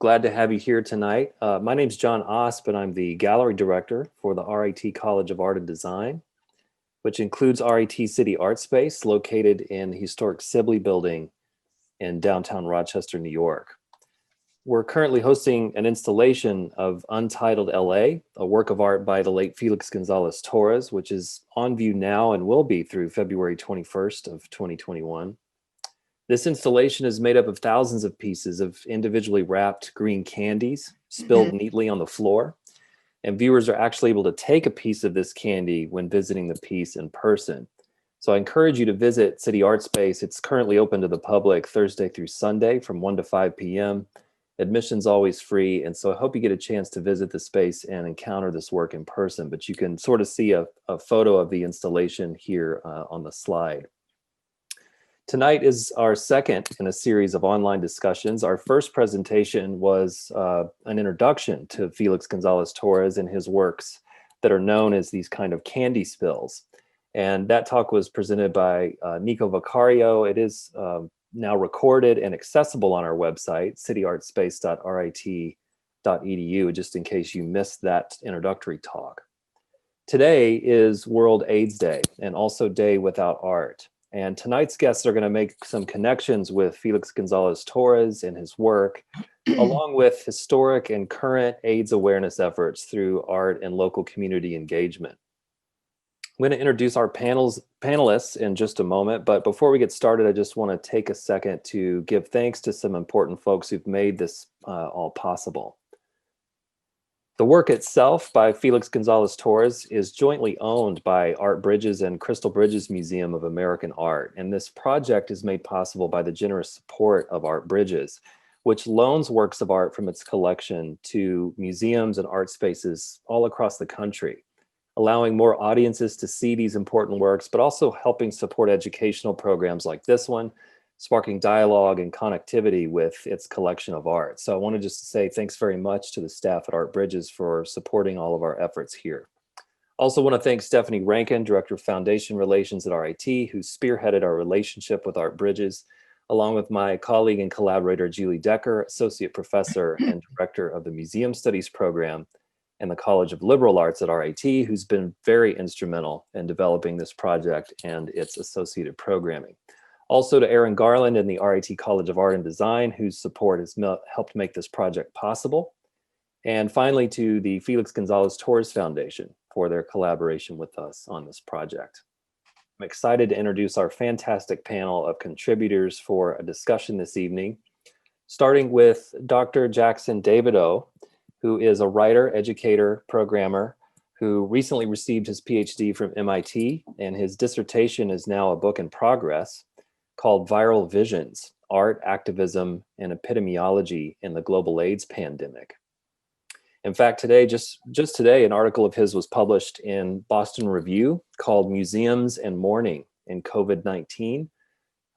Glad to have you here tonight. My name's John Osp, and I'm the gallery director for the RIT College of Art and Design, which includes RIT City Art Space, located in the historic Sibley Building in downtown Rochester, New York. We're currently hosting an installation of Untitled LA, a work of art by the late Felix Gonzalez-Torres, which is on view now and will be through February 21st of 2021. This installation is made up of thousands of pieces of individually wrapped green candies spilled neatly on the floor. And viewers are actually able to take a piece of this candy when visiting the piece in person. So I encourage you to visit City Art Space. It's currently open to the public Thursday through Sunday from 1 to 5 p.m. Admission's always free. And so I hope you get a chance to visit the space and encounter this work in person. But you can sort of see a photo of the installation here on the slide. Tonight is our second in a series of online discussions. Our first presentation was an introduction to Felix Gonzalez-Torres and his works that are known as these kind of candy spills. And that talk was presented by Nico Vicario. It is now recorded and accessible on our website, cityartspace.rit.edu, just in case you missed that introductory talk. Today is World AIDS Day and also Day Without Art. And tonight's guests are going to make some connections with Felix Gonzalez-Torres and his work, along with historic and current AIDS awareness efforts through art and local community engagement. I'm going to introduce our panelists in just a moment, but before we get started, I just want to take a second to give thanks to some important folks who've made this all possible. The work itself by Felix Gonzalez-Torres is jointly owned by Art Bridges and Crystal Bridges Museum of American Art, and this project is made possible by the generous support of Art Bridges, which loans works of art from its collection to museums and art spaces all across the country, allowing more audiences to see these important works, but also helping support educational programs like this one, sparking dialogue and connectivity with its collection of art. So I want to just say thanks very much to the staff at Art Bridges for supporting all of our efforts here. Also want to thank Stephanie Rankin, Director of Foundation Relations at RIT, who spearheaded our relationship with Art Bridges, along with my colleague and collaborator, Julie Decker, Associate Professor and Director of the Museum Studies Program and the College of Liberal Arts at RIT, who's been very instrumental in developing this project and its associated programming. Also to Aaron Garland and the RIT College of Art and Design, whose support has helped make this project possible. And finally to the Felix Gonzalez-Torres Foundation for their collaboration with us on this project. I'm excited to introduce our fantastic panel of contributors for a discussion this evening, starting with Dr. Jackson Davidow, who is a writer, educator, programmer, who recently received his PhD from MIT, and his dissertation is now a book in progress called Viral Visions, Art, Activism, and Epidemiology in the Global AIDS Pandemic. In fact, today, just today, an article of his was published in Boston Review called Museums and Mourning in COVID-19,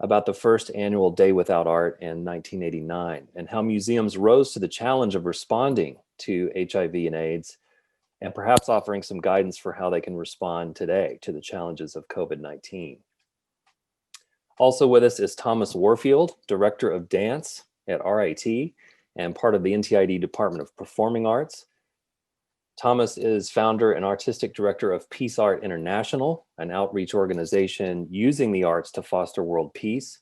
about the first annual Day Without Art in 1989, and how museums rose to the challenge of responding to HIV and AIDS, and perhaps offering some guidance for how they can respond today to the challenges of COVID-19. Also with us is Thomas Warfield, Director of Dance at RIT and part of the NTID Department of Performing Arts. Thomas is founder and artistic director of Peace Art International, an outreach organization using the arts to foster world peace.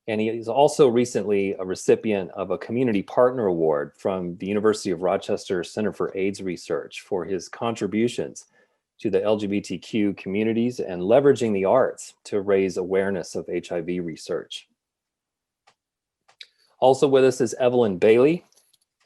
And he is also recently a recipient of a Community Partner Award from the University of Rochester Center for AIDS Research for his contributions to the LGBTQ communities and leveraging the arts to raise awareness of HIV research. Also with us is Evelyn Bailey.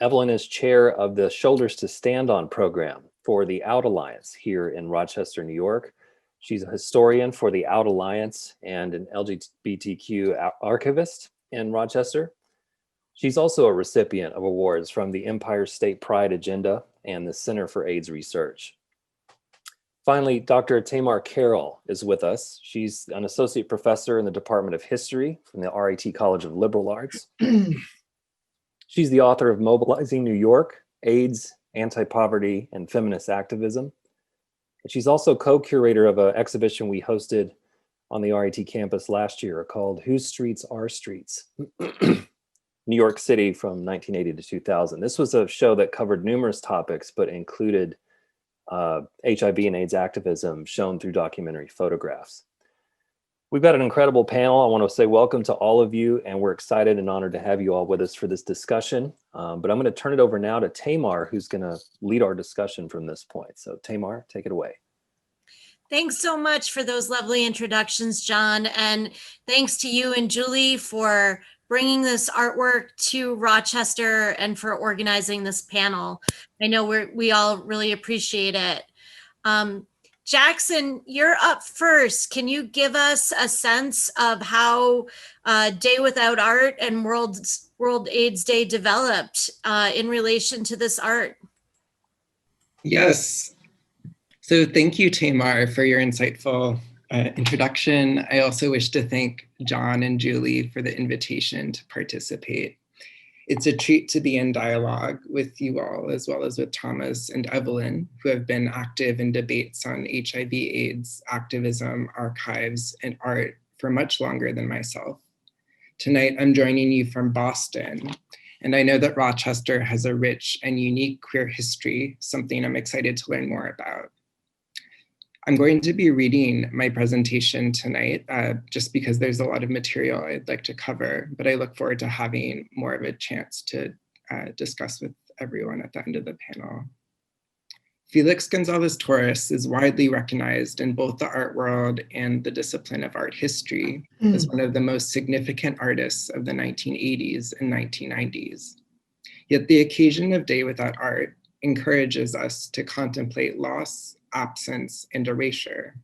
Evelyn is chair of the Shoulders to Stand On program for the Out Alliance here in Rochester, New York. She's a historian for the Out Alliance and an LGBTQ archivist in Rochester. She's also a recipient of awards from the Empire State Pride Agenda and the Center for AIDS Research. Finally, Dr. Tamar Carroll is with us. She's an associate professor in the Department of History from the RIT College of Liberal Arts. She's the author of Mobilizing New York, AIDS, Anti-Poverty, and Feminist Activism. And she's also co-curator of an exhibition we hosted on the RIT campus last year called Whose Streets Are Streets? New York City from 1980 to 2000. This was a show that covered numerous topics, but included HIV and AIDS activism shown through documentary photographs. We've got an incredible panel. I want to say welcome to all of you, and we're excited and honored to have you all with us for this discussion. But I'm going to turn it over now to Tamar, who's going to lead our discussion from this point. So Tamar, take it away. Thanks so much for those lovely introductions, John. And thanks to you and Julie for bringing this artwork to Rochester and for organizing this panel. I know we all really appreciate it. Jackson, you're up first. Can you give us a sense of how Day Without Art and World AIDS Day developed in relation to this art? Yes. So thank you, Tamar, for your insightful introduction. I also wish to thank John and Julie for the invitation to participate. It's a treat to be in dialogue with you all, as well as with Thomas and Evelyn, who have been active in debates on HIV/AIDS, activism, archives, and art for much longer than myself. Tonight, I'm joining you from Boston, and I know that Rochester has a rich and unique queer history, something I'm excited to learn more about. I'm going to be reading my presentation tonight just because there's a lot of material I'd like to cover, but I look forward to having more of a chance to discuss with everyone at the end of the panel. Felix Gonzalez-Torres is widely recognized in both the art world and the discipline of art history as one of the most significant artists of the 1980s and 1990s. Yet the occasion of Day Without Art encourages us to contemplate loss, absence, and erasure.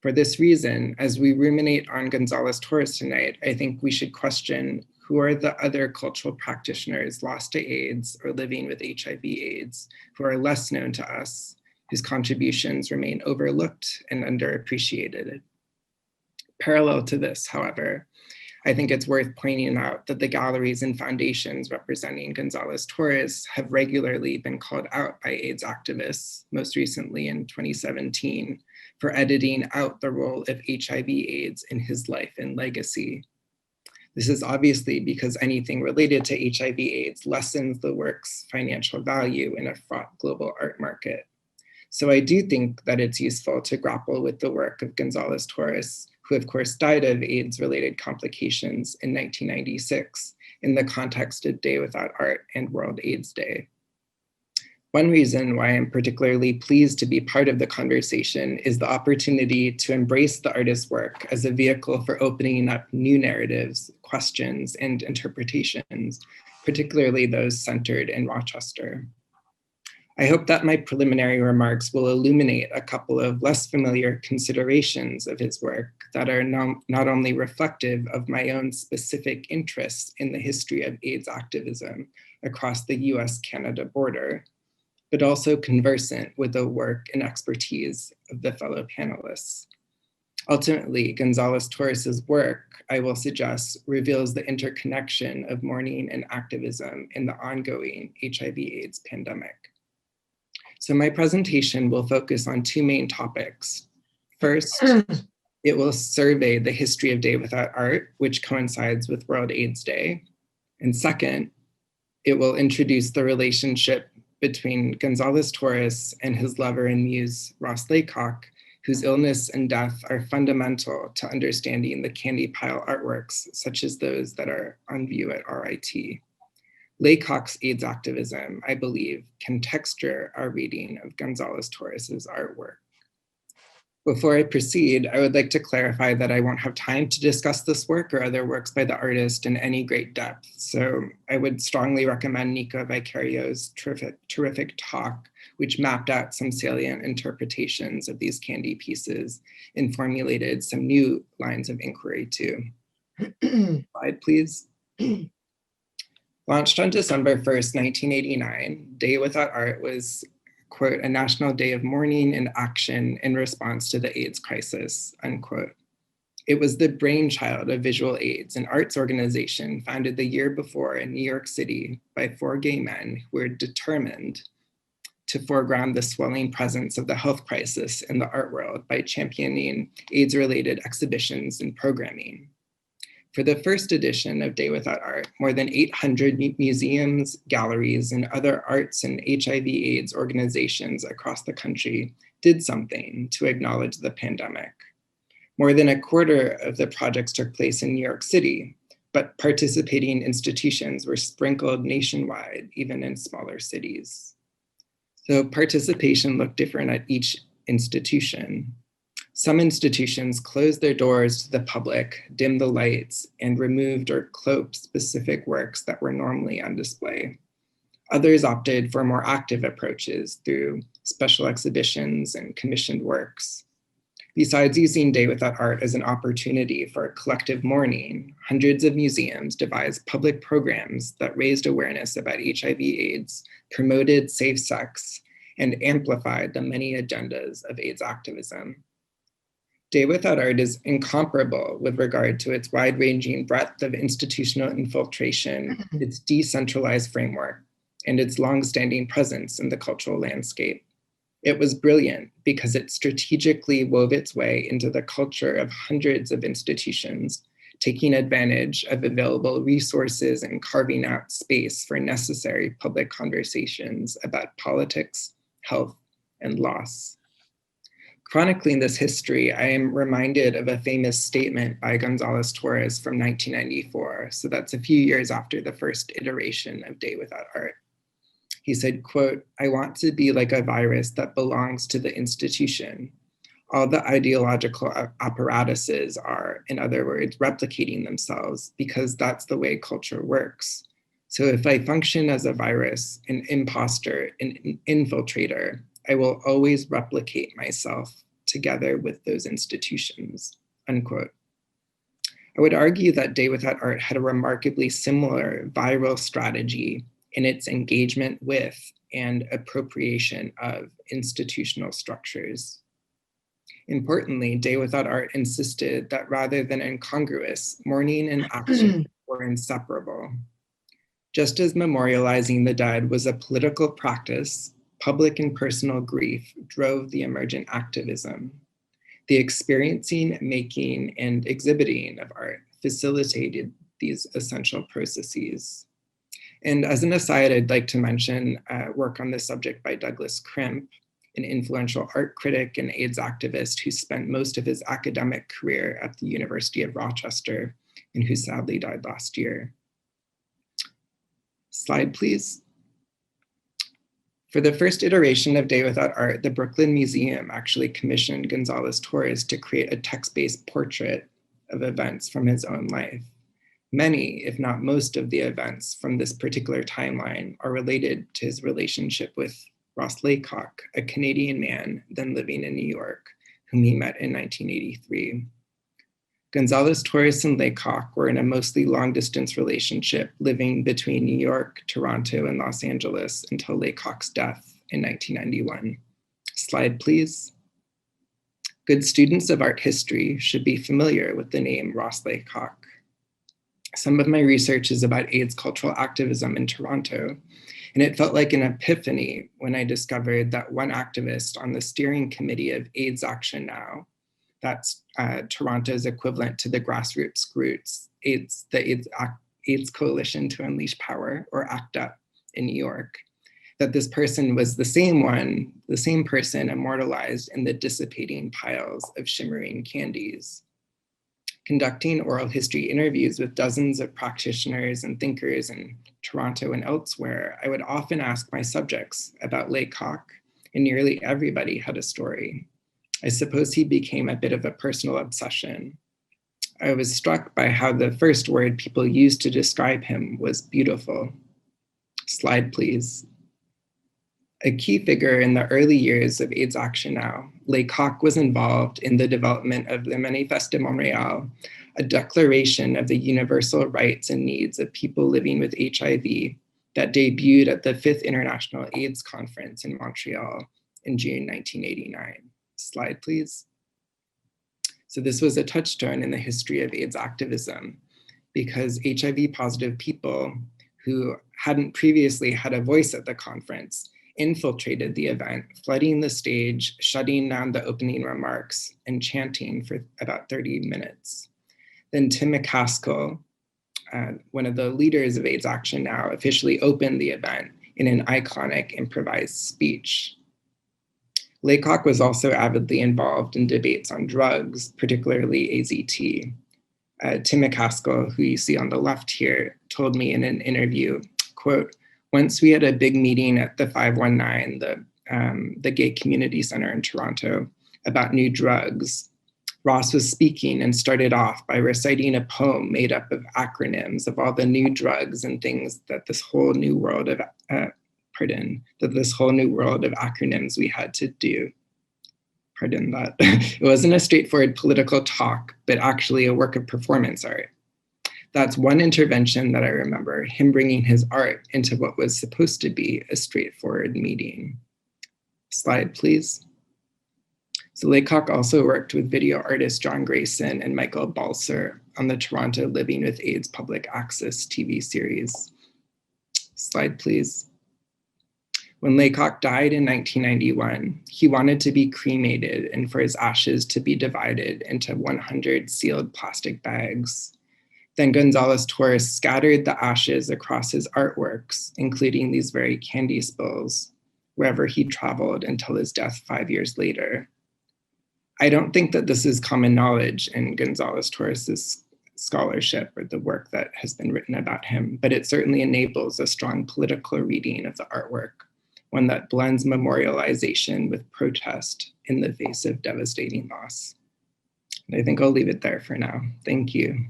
For this reason, as we ruminate on Gonzalez-Torres tonight, I think we should question who are the other cultural practitioners lost to AIDS or living with HIV/AIDS who are less known to us, whose contributions remain overlooked and underappreciated. Parallel to this, however, I think it's worth pointing out that the galleries and foundations representing Gonzalez-Torres have regularly been called out by AIDS activists, most recently in 2017, for editing out the role of HIV/AIDS in his life and legacy. This is obviously because anything related to HIV/AIDS lessens the work's financial value in a fraught global art market. So I do think that it's useful to grapple with the work of Gonzalez-Torres, who of course died of AIDS-related complications in 1996 in the context of Day Without Art and World AIDS Day. One reason why I'm particularly pleased to be part of the conversation is the opportunity to embrace the artist's work as a vehicle for opening up new narratives, questions, and interpretations, particularly those centered in Rochester. I hope that my preliminary remarks will illuminate a couple of less familiar considerations of his work that are not only reflective of my own specific interests in the history of AIDS activism across the US-Canada border, but also conversant with the work and expertise of the fellow panelists. Ultimately, Gonzalez-Torres's work, I will suggest, reveals the interconnection of mourning and activism in the ongoing HIV/AIDS pandemic. So my presentation will focus on two main topics. First, it will survey the history of Day Without Art, which coincides with World AIDS Day. And second, it will introduce the relationship between Gonzalez-Torres and his lover and muse, Ross Laycock, whose illness and death are fundamental to understanding the candy pile artworks, such as those that are on view at RIT. Laycock's AIDS activism, I believe, can texture our reading of Gonzalez-Torres's artwork. Before I proceed, I would like to clarify that I won't have time to discuss this work or other works by the artist in any great depth, so I would strongly recommend Nico Vicario's terrific talk, which mapped out some salient interpretations of these candy pieces and formulated some new lines of inquiry too. Slide, please. Launched on December 1st, 1989, Day Without Art was, quote, a national day of mourning and action in response to the AIDS crisis, unquote. It was the brainchild of Visual AIDS, an arts organization founded the year before in New York City by 4 gay men who were determined to foreground the swelling presence of the health crisis in the art world by championing AIDS-related exhibitions and programming. For the first edition of Day Without Art, more than 800 museums, galleries, and other arts and HIV/AIDS organizations across the country did something to acknowledge the pandemic. More than a quarter of the projects took place in New York City, but participating institutions were sprinkled nationwide, even in smaller cities. So participation looked different at each institution. Some institutions closed their doors to the public, dimmed the lights, and removed or cloaked specific works that were normally on display. Others opted for more active approaches through special exhibitions and commissioned works. Besides using Day Without Art as an opportunity for a collective mourning, hundreds of museums devised public programs that raised awareness about HIV/AIDS, promoted safe sex, and amplified the many agendas of AIDS activism. Day Without Art is incomparable with regard to its wide-ranging breadth of institutional infiltration, its decentralized framework, and its long-standing presence in the cultural landscape. It was brilliant because it strategically wove its way into the culture of hundreds of institutions, taking advantage of available resources and carving out space for necessary public conversations about politics, health, and loss. Chronicling this history, I am reminded of a famous statement by Gonzalez-Torres from 1994. So that's a few years after the first iteration of Day Without Art. He said, quote, "I want to be like a virus that belongs to the institution. All the ideological apparatuses are, in other words, replicating themselves because that's the way culture works. So if I function as a virus, an imposter, an infiltrator, I will always replicate myself together with those institutions," unquote. I would argue that Day Without Art had a remarkably similar viral strategy in its engagement with and appropriation of institutional structures. Importantly, Day Without Art insisted that rather than incongruous, mourning and action were inseparable. Just as memorializing the dead was a political practice, public and personal grief drove the emergent activism. The experiencing, making, and exhibiting of art facilitated these essential processes. And as an aside, I'd like to mention work on this subject by Douglas Crimp, an influential art critic and AIDS activist who spent most of his academic career at the University of Rochester and who sadly died last year. Slide, please. For the first iteration of Day Without Art, the Brooklyn Museum actually commissioned Gonzalez-Torres to create a text-based portrait of events from his own life. Many, if not most of the events from this particular timeline are related to his relationship with Ross Laycock, a Canadian man then living in New York, whom he met in 1983. Gonzalez-Torres and Laycock were in a mostly long-distance relationship living between New York, Toronto, and Los Angeles until Laycock's death in 1991. Slide, please. Good students of art history should be familiar with the name Ross Laycock. Some of my research is about AIDS cultural activism in Toronto, and it felt like an epiphany when I discovered that one activist on the steering committee of AIDS Action Now, that's Toronto's equivalent to the grassroots groups, the AIDS Coalition to Unleash Power, or ACT UP in New York, that this person was the same person immortalized in the dissipating piles of shimmering candies. Conducting oral history interviews with dozens of practitioners and thinkers in Toronto and elsewhere, I would often ask my subjects about Laycock, and nearly everybody had a story. I suppose he became a bit of a personal obsession. I was struck by how the first word people used to describe him was beautiful. Slide, please. A key figure in the early years of AIDS Action Now, Laycock was involved in the development of the Manifeste de Montréal, a declaration of the universal rights and needs of people living with HIV that debuted at the 5th International AIDS Conference in Montreal in June 1989. Slide, please. So this was a touchstone in the history of AIDS activism because HIV positive people who hadn't previously had a voice at the conference infiltrated the event, flooding the stage, shutting down the opening remarks, and chanting for about 30 minutes. Then Tim McCaskill, one of the leaders of AIDS Action Now, officially opened the event in an iconic improvised speech. Laycock was also avidly involved in debates on drugs, particularly AZT. Tim McCaskill, who you see on the left here, told me in an interview, quote, "Once we had a big meeting at the 519, the gay community center in Toronto, about new drugs. Ross was speaking and started off by reciting a poem made up of acronyms of all the new drugs and things that this whole new world of acronyms we had to do." Pardon that. It wasn't a straightforward political talk, but actually a work of performance art. That's one intervention that I remember, him bringing his art into what was supposed to be a straightforward meeting. Slide, please. So Laycock also worked with video artist John Grayson and Michael Balser on the Toronto Living with AIDS public access TV series. Slide, please. When Laycock died in 1991, he wanted to be cremated and for his ashes to be divided into 100 sealed plastic bags. Then Gonzalez-Torres scattered the ashes across his artworks, including these very candy spills, wherever he traveled until his death 5 years later. I don't think that this is common knowledge in Gonzalez-Torres's scholarship or the work that has been written about him, but it certainly enables a strong political reading of the artwork, one that blends memorialization with protest in the face of devastating loss. And I think I'll leave it there for now. Thank you.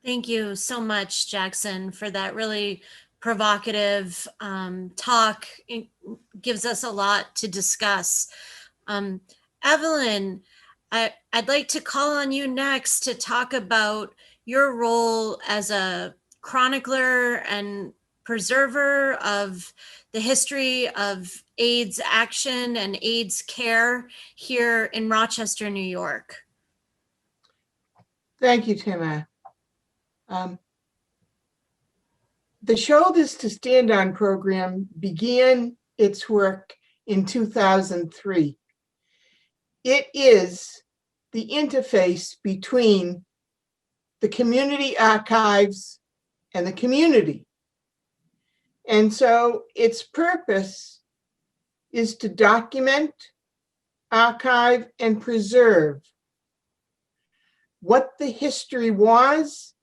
Thank you so much, Jackson, for that really provocative talk. It gives us a lot to discuss. Evelyn, I'd like to call on you next to talk about your role as a chronicler and preserver of the history of AIDS action and AIDS care here in Rochester, New York. Thank you, Tamar. The Shoulders to Stand On program began its work in 2003. It is the interface between the community archives and the community. And so its purpose is to document, archive, and preserve what the history was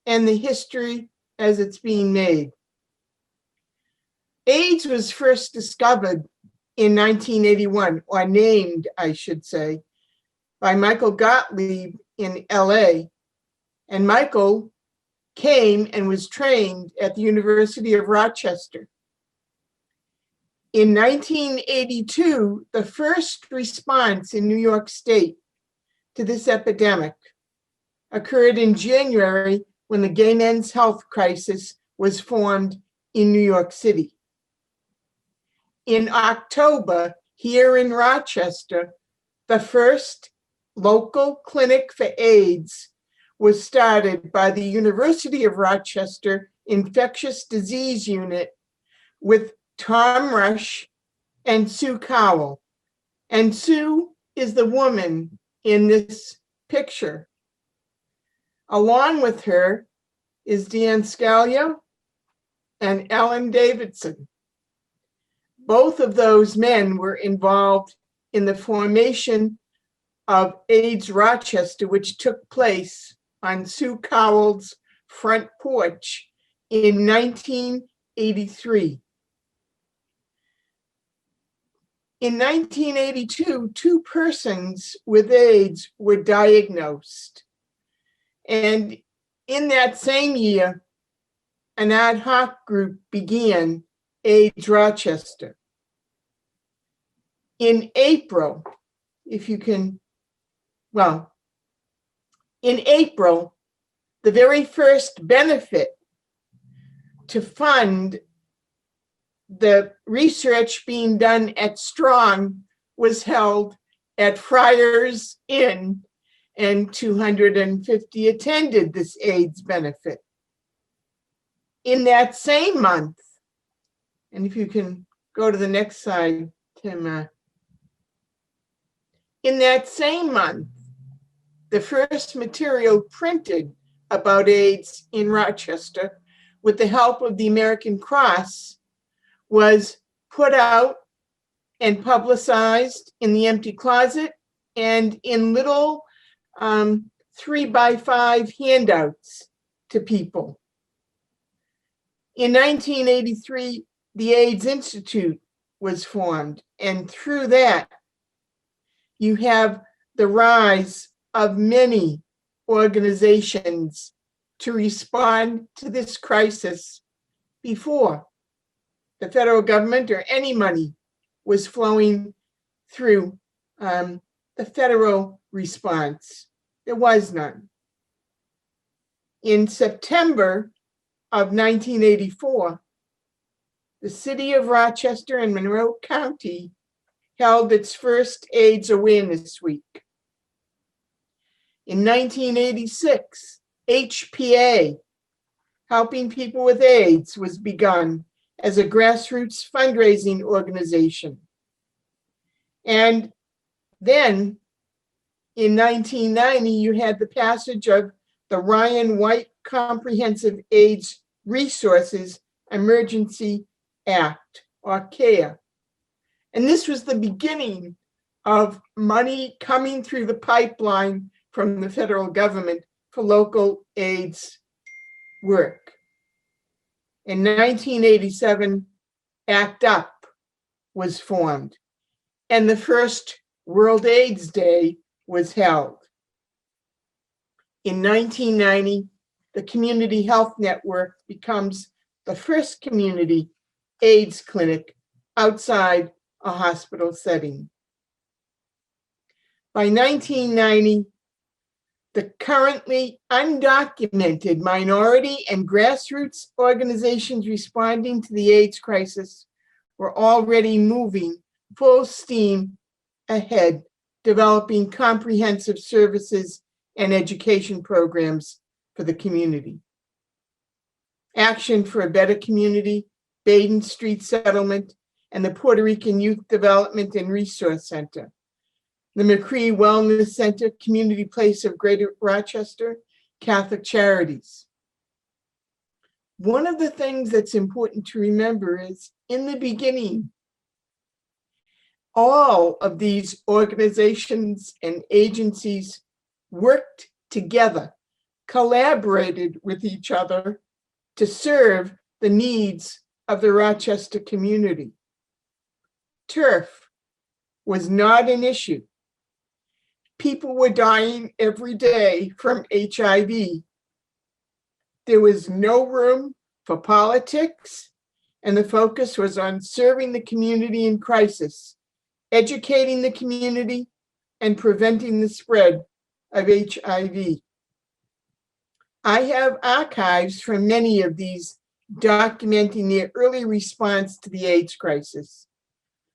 and the history as it's being made. AIDS was first discovered in 1981, or named, I should say, by Michael Gottlieb in LA. And Michael came and was trained at the University of Rochester. In 1982, the first response in New York State to this epidemic occurred in January when the Gay Men's Health Crisis was formed in New York City. In October, here in Rochester, the first local clinic for AIDS was started by the University of Rochester Infectious Disease Unit with Tom Rush and Sue Cowell. And Sue is the woman in this picture. Along with her is Dan Scalia and Ellen Davidson. Both of those men were involved in the formation of AIDS Rochester, which took place on Sue Cowell's front porch in 1983. In 1982, 2 persons with AIDS were diagnosed. And in that same year, an ad hoc group began, AIDS Rochester. In April, in April, the very first benefit to fund the research being done at Strong was held at Friars Inn, and 250 attended this AIDS benefit. In that same month, and if you can go to the next slide, Tim. In that same month, the first material printed about AIDS in Rochester with the help of the American Cross was put out and publicized in the empty closet and in little 3x5 handouts to people. In 1983, the AIDS Institute was formed, and through that, you have the rise of many organizations to respond to this crisis before the federal government or any money was flowing through the federal response. There was none. In September of 1984, the city of Rochester and Monroe County held its first AIDS Awareness Week. In 1986, HPA, Helping People with AIDS, was begun as a grassroots fundraising organization. And then in 1990, you had the passage of the Ryan White Comprehensive AIDS Resources Emergency Act, or CARE. And this was the beginning of money coming through the pipeline from the federal government for local AIDS work. In 1987, ACT UP was formed, and the first World AIDS Day was held. In 1990, the Community Health Network becomes the first community AIDS clinic outside a hospital setting. By 1990, the currently undocumented minority and grassroots organizations responding to the AIDS crisis were already moving full steam ahead, developing comprehensive services and education programs for the community. Action for a Better Community, Baden Street Settlement, and the Puerto Rican Youth Development and Resource Center, the McCree Wellness Center, Community Place of Greater Rochester, Catholic Charities. One of the things that's important to remember is, in the beginning, all of these organizations and agencies worked together, collaborated with each other to serve the needs of the Rochester community. Turf was not an issue. People were dying every day from HIV. There was no room for politics, and the focus was on serving the community in crisis, educating the community, and preventing the spread of HIV. I have archives from many of these documenting their early response to the AIDS crisis.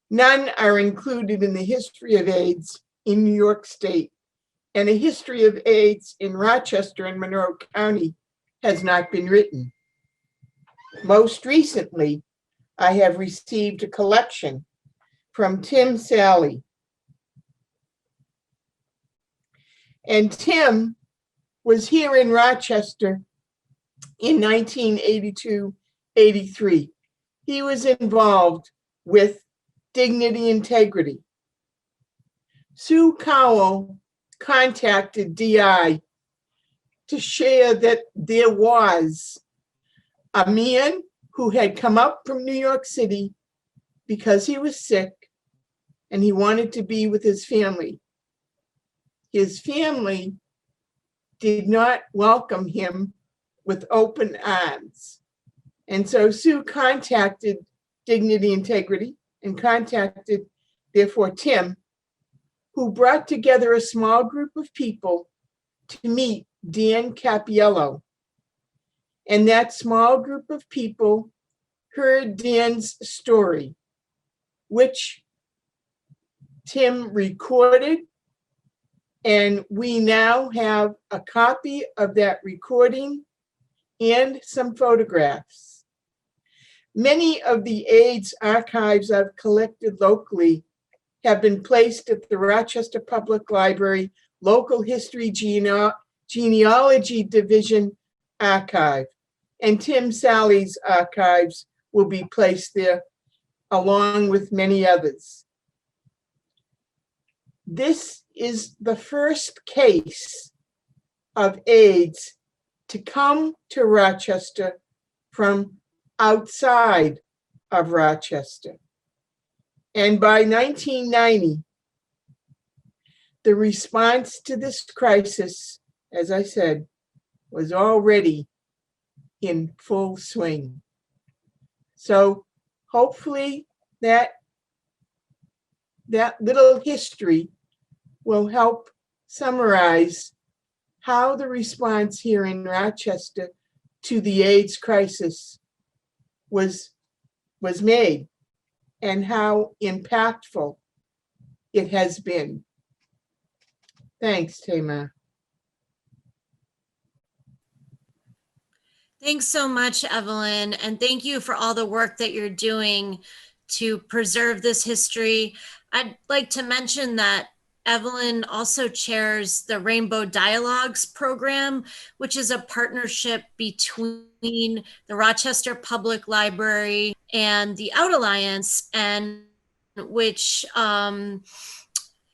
None are included in the history of AIDS in New York State, and a history of AIDS in Rochester and Monroe County has not been written. Most recently, I have received a collection from Tim Sally. And Tim was here in Rochester in 1982-83. He was involved with Dignity Integrity. Sue Cowell contacted DI to share that there was a man who had come up from New York City because he was sick and he wanted to be with his family. His family did not welcome him with open arms. And so Sue contacted Dignity Integrity and contacted, therefore, Tim, who brought together a small group of people to meet Dan Cappiello. And that small group of people heard Dan's story, which Tim recorded, and we now have a copy of that recording and some photographs. Many of the AIDS archives I've collected locally have been placed at the Rochester Public Library Local History Genealogy Division Archive. And Tim Sally's archives will be placed there along with many others. This is the first case of AIDS to come to Rochester from outside of Rochester. And by 1990, the response to this crisis, as I said, was already in full swing. So hopefully that little history will help summarize how the response here in Rochester to the AIDS crisis was made and how impactful it has been. Thanks, Tamar. Thanks so much, Evelyn, and thank you for all the work that you're doing to preserve this history. I'd like to mention that Evelyn also chairs the Rainbow Dialogues program, which is a partnership between the Rochester Public Library and the Out Alliance, and which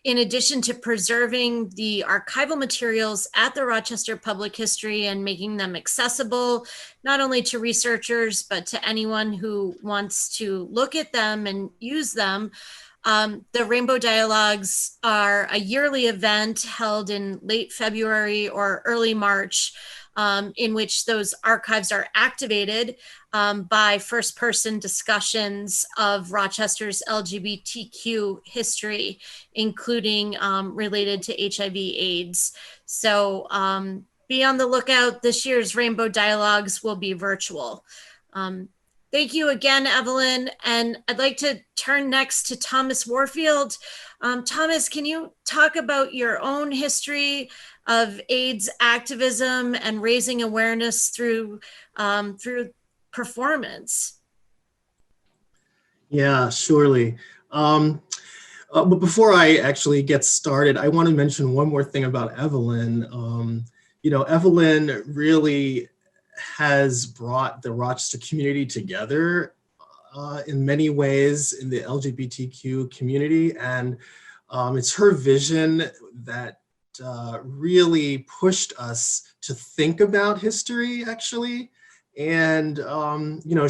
in addition to preserving the archival materials at the Rochester Public History and making them accessible, not only to researchers, but to anyone who wants to look at them and use them, the Rainbow Dialogues are a yearly event held in late February or early March, in which those archives are activated by first-person discussions of Rochester's LGBTQ history, including related to HIV/AIDS. So be on the lookout. This year's Rainbow Dialogues will be virtual. Thank you again, Evelyn. And I'd like to turn next to Thomas Warfield. Thomas, can you talk about your own history of AIDS activism and raising awareness through performance? Yeah, surely. But before I actually get started, I want to mention one more thing about Evelyn. Evelyn really has brought the Rochester community together in many ways in the LGBTQ community. And it's her vision that really pushed us to think about history, actually. And,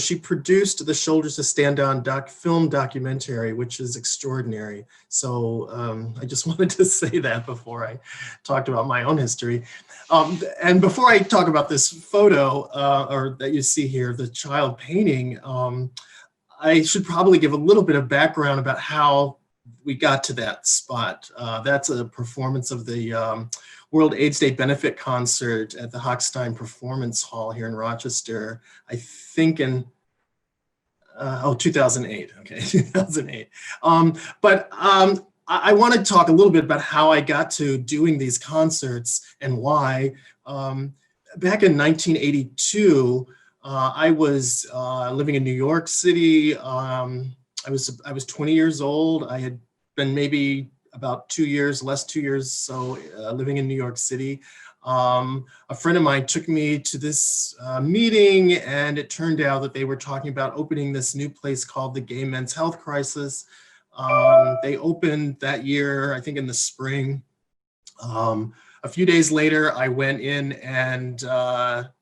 she produced the Shoulders to Stand On film documentary, which is extraordinary. So I just wanted to say that before I talked about my own history. And before I talk about this photo, or that you see here, the child painting, I should probably give a little bit of background about how we got to that spot. That's a performance of the World AIDS Day benefit concert at the Hochstein Performance Hall here in Rochester, I think in 2008, okay, 2008. But I want to talk a little bit about how I got to doing these concerts and why. Back in 1982, I was living in New York City. I was 20 years old. I had been maybe about 2 years, so living in New York City. A friend of mine took me to this meeting, and it turned out that they were talking about opening this new place called the Gay Men's Health Crisis. They opened that year, I think in the spring. A few days later, I went in and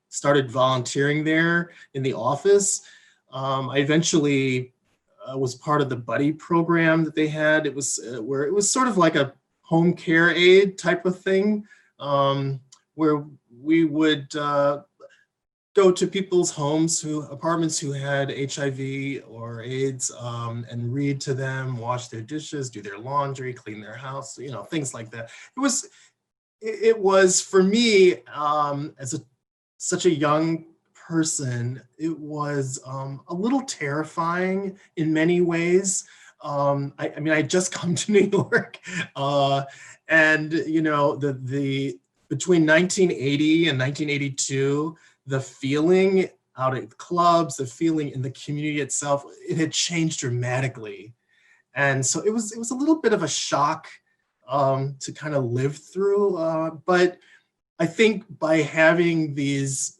started volunteering there in the office. I eventually was part of the buddy program that they had. It was where it was sort of like a home care aid type of thing, where we would go to people's apartments who had HIV or AIDS, and read to them, wash their dishes, do their laundry, clean their house, things like that. It was for me, as such a young person, it was a little terrifying in many ways. I mean, I had just come to New York, and the between 1980 and 1982, the feeling out at clubs, the feeling in the community itself, it had changed dramatically, and so it was a little bit of a shock to kind of live through. But I think by having these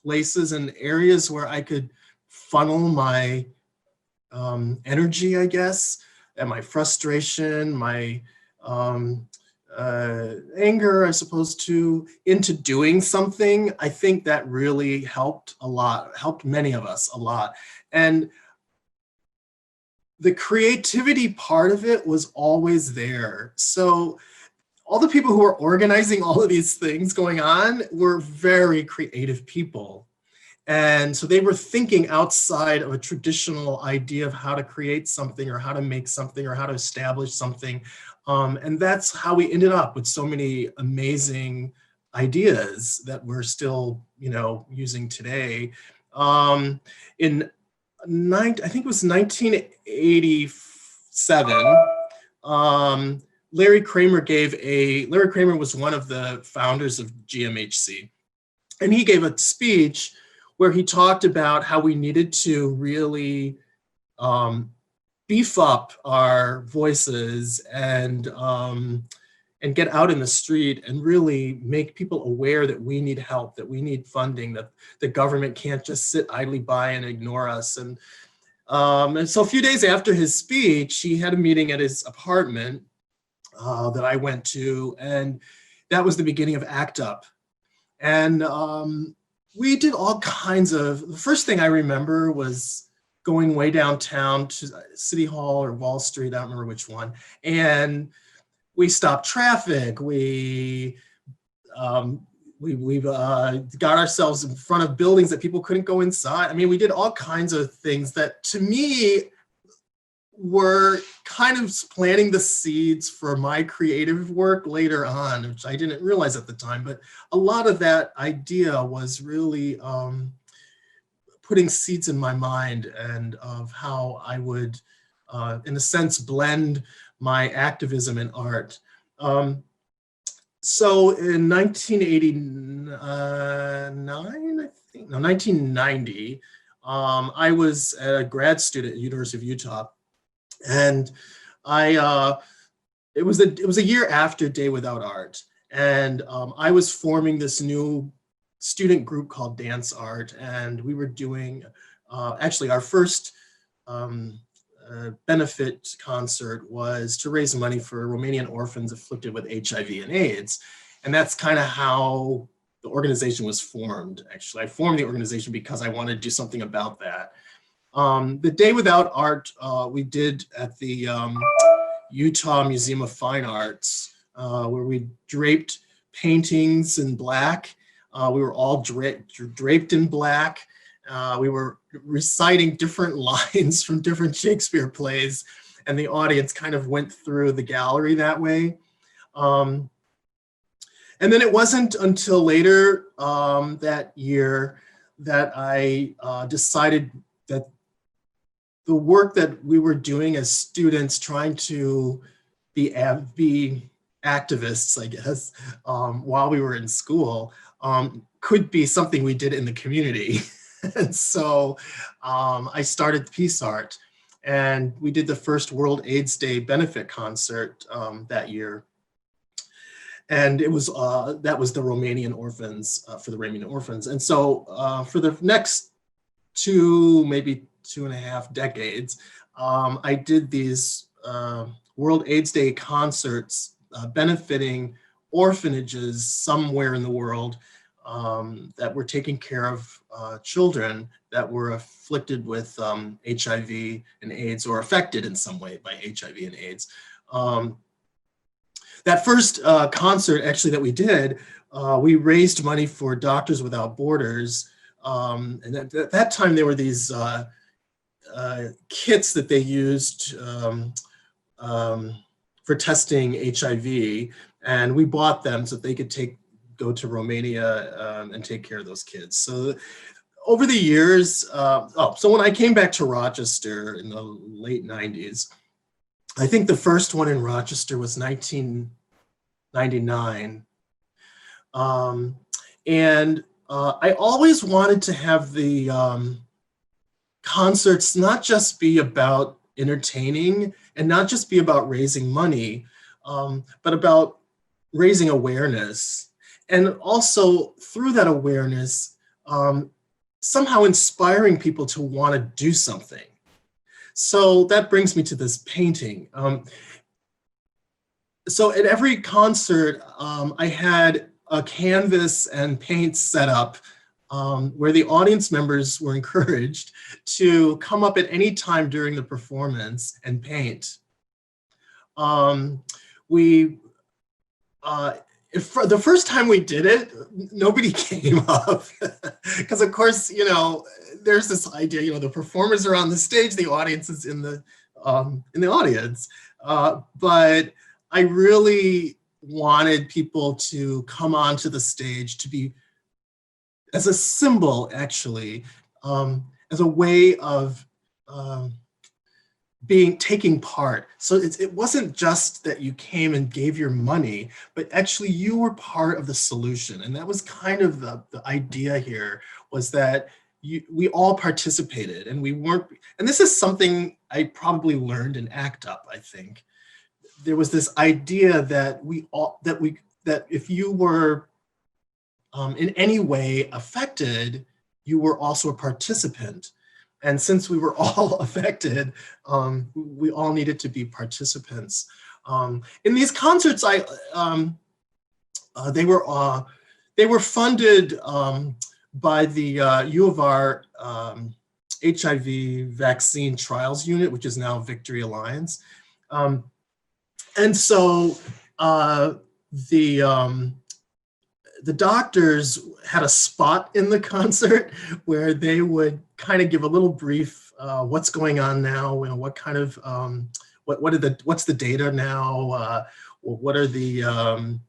places and areas where I could funnel my energy, I guess, and my frustration, my anger, I suppose, too, into doing something, I think that really helped a lot, helped many of us a lot. And the creativity part of it was always there. So all the people who were organizing all of these things going on were very creative people. And so they were thinking outside of a traditional idea of how to create something or how to make something or how to establish something. And that's how we ended up with so many amazing ideas that we're still, using today. I think it was 1987, Larry Kramer was one of the founders of GMHC. And he gave a speech where he talked about how we needed to really beef up our voices and get out in the street and really make people aware that we need help, that we need funding, that the government can't just sit idly by and ignore us. And so a few days after his speech, he had a meeting at his apartment that I went to, and that was the beginning of ACT UP. And we did all kinds of, the first thing I remember was going way downtown to City Hall or Wall Street, I don't remember which one. And we stopped traffic. We got ourselves in front of buildings that people couldn't go inside. I mean, we did all kinds of things that to me were kind of planting the seeds for my creative work later on, which I didn't realize at the time. But a lot of that idea was really putting seeds in my mind and of how I would, in a sense, blend my activism and art. So in 1990, I was a grad student at University of Utah. And it was a year after Day Without Art. And I was forming this new student group called Dance Art. And we were doing, actually our first benefit concert was to raise money for Romanian orphans afflicted with HIV and AIDS. And that's kind of how the organization was formed. Actually, I formed the organization because I wanted to do something about that. The Day Without Art we did at the Utah Museum of Fine Arts, where we draped paintings in black. We were all draped in black. We were reciting different lines from different Shakespeare plays, and the audience kind of went through the gallery that way. And then it wasn't until later that year that I decided that the work that we were doing as students trying to be activists, I guess, while we were in school, could be something we did in the community. And so I started Peace Art, and we did the first World AIDS Day benefit concert that year. And it was that was the Romanian orphans, for the Romanian orphans. And so for the next maybe 2.5 decades, I did these World AIDS Day concerts benefiting orphanages somewhere in the world that were taking care of children that were afflicted with HIV and AIDS or affected in some way by HIV and AIDS. That first concert actually that we did, we raised money for Doctors Without Borders. And at that time there were these kits that they used for testing HIV, and we bought them so that they could go to Romania and take care of those kids. So over the years, so when I came back to Rochester in the late 90s, I think the first one in Rochester was 1999. And I always wanted to have the concerts not just be about entertaining and not just be about raising money, but about raising awareness, and also through that awareness, somehow inspiring people to want to do something. So that brings me to this painting. So at every concert, I had a canvas and paint set up where the audience members were encouraged to come up at any time during the performance and paint. The first time we did it, nobody came up because, of course, you know, there's this idea, you know, the performers are on the stage, the audience is in the audience. But I really wanted people to come onto the stage to be, as a symbol, actually, as a way of taking part. So it wasn't just that you came and gave your money, but actually you were part of the solution. And that was kind of the idea here, was that we all participated, and we weren't, and this is something I probably learned in ACT UP, I think. There was this idea that that if you were in any way affected, you were also a participant. And since we were all affected, we all needed to be participants. In these concerts, they were funded by the U of R HIV vaccine trials unit, which is now Victory Alliance. And so the doctors had a spot in the concert where they would kind of give a little brief, what's going on now, you know, what kind of, what's the data now, what are the,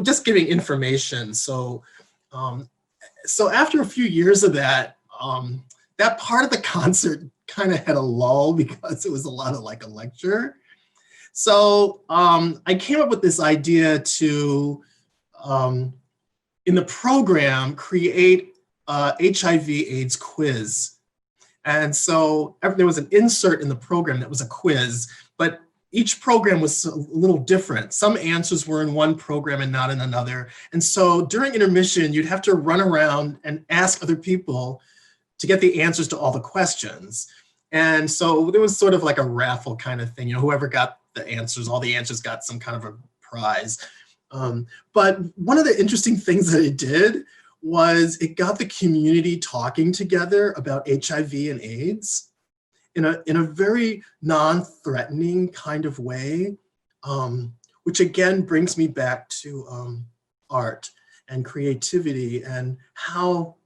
just giving information. So, so after a few years of that, that part of the concert kind of had a lull because it was a lot of like a lecture. So I came up with this idea to, in the program, create a HIV/AIDS quiz. And so there was an insert in the program that was a quiz, but each program was a little different. Some answers were in one program and not in another. And so during intermission, you'd have to run around and ask other people to get the answers to all the questions. And so there was sort of like a raffle kind of thing, you know, whoever got the answers, all the answers got some kind of a prize. But one of the interesting things that it did was it got the community talking together about HIV and AIDS in a very non-threatening kind of way, which again brings me back to art and creativity and how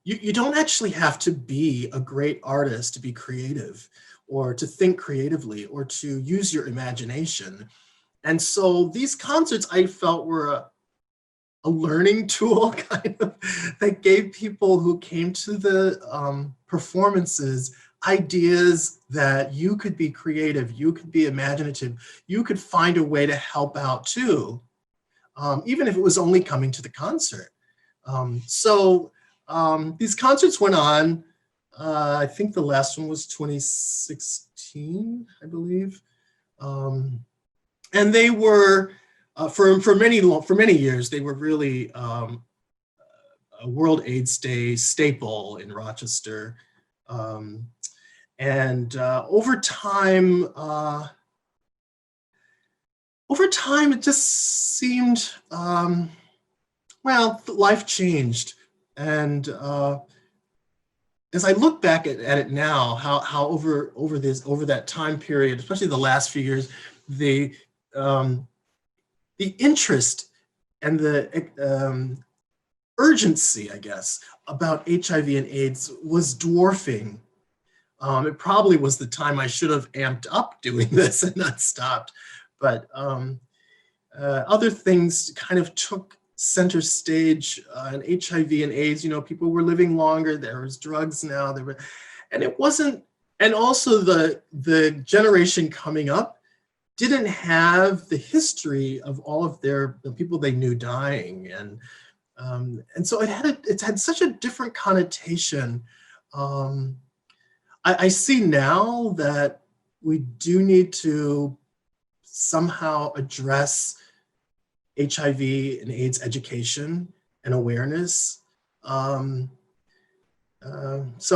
you don't actually have to be a great artist to be creative or to think creatively or to use your imagination. And so these concerts I felt were a learning tool kind of that gave people who came to the performances ideas that you could be creative, you could be imaginative, you could find a way to help out too, even if it was only coming to the concert. So these concerts went on. I think the last one was 2016, I believe. And they were, for many years, they were really a World AIDS Day staple in Rochester. And over time, it just seemed, well, life changed. And as I look back at it now, how over that time period, especially the last few years, the interest and the urgency, I guess, about HIV and AIDS was dwarfing. It probably was the time I should have amped up doing this and not stopped. But other things kind of took center stage. And HIV and AIDS, you know, people were living longer. There was drugs now. And it wasn't. And also the generation coming up didn't have the history of all of the people they knew dying, and so it's had such a different connotation. I see now that we do need to somehow address HIV and AIDS education and awareness. So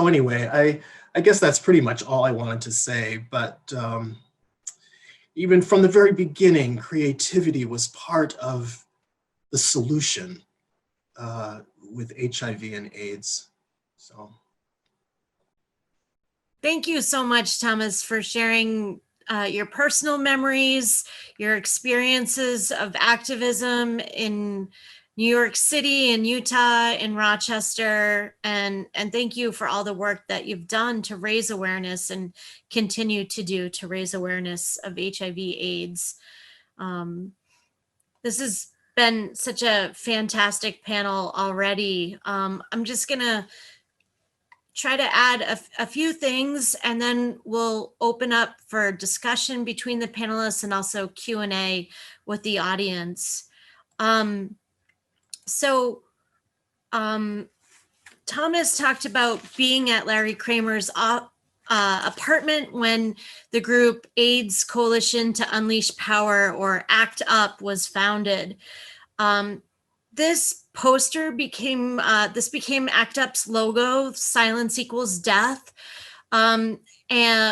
anyway, I guess that's pretty much all I wanted to say, but even from the very beginning, creativity was part of the solution with HIV and AIDS. So. Thank you so much, Thomas, for sharing your personal memories, your experiences of activism in New York City, in Utah, in Rochester, and thank you for all the work that you've done to raise awareness and continue to do to raise awareness of HIV/AIDS. This has been such a fantastic panel already. I'm just gonna try to add a few things, and then we'll open up for discussion between the panelists and also Q&A with the audience. Thomas talked about being at Larry Kramer's apartment when the group AIDS Coalition to Unleash Power, or ACT UP, was founded. This poster became ACT UP's logo, silence equals death, and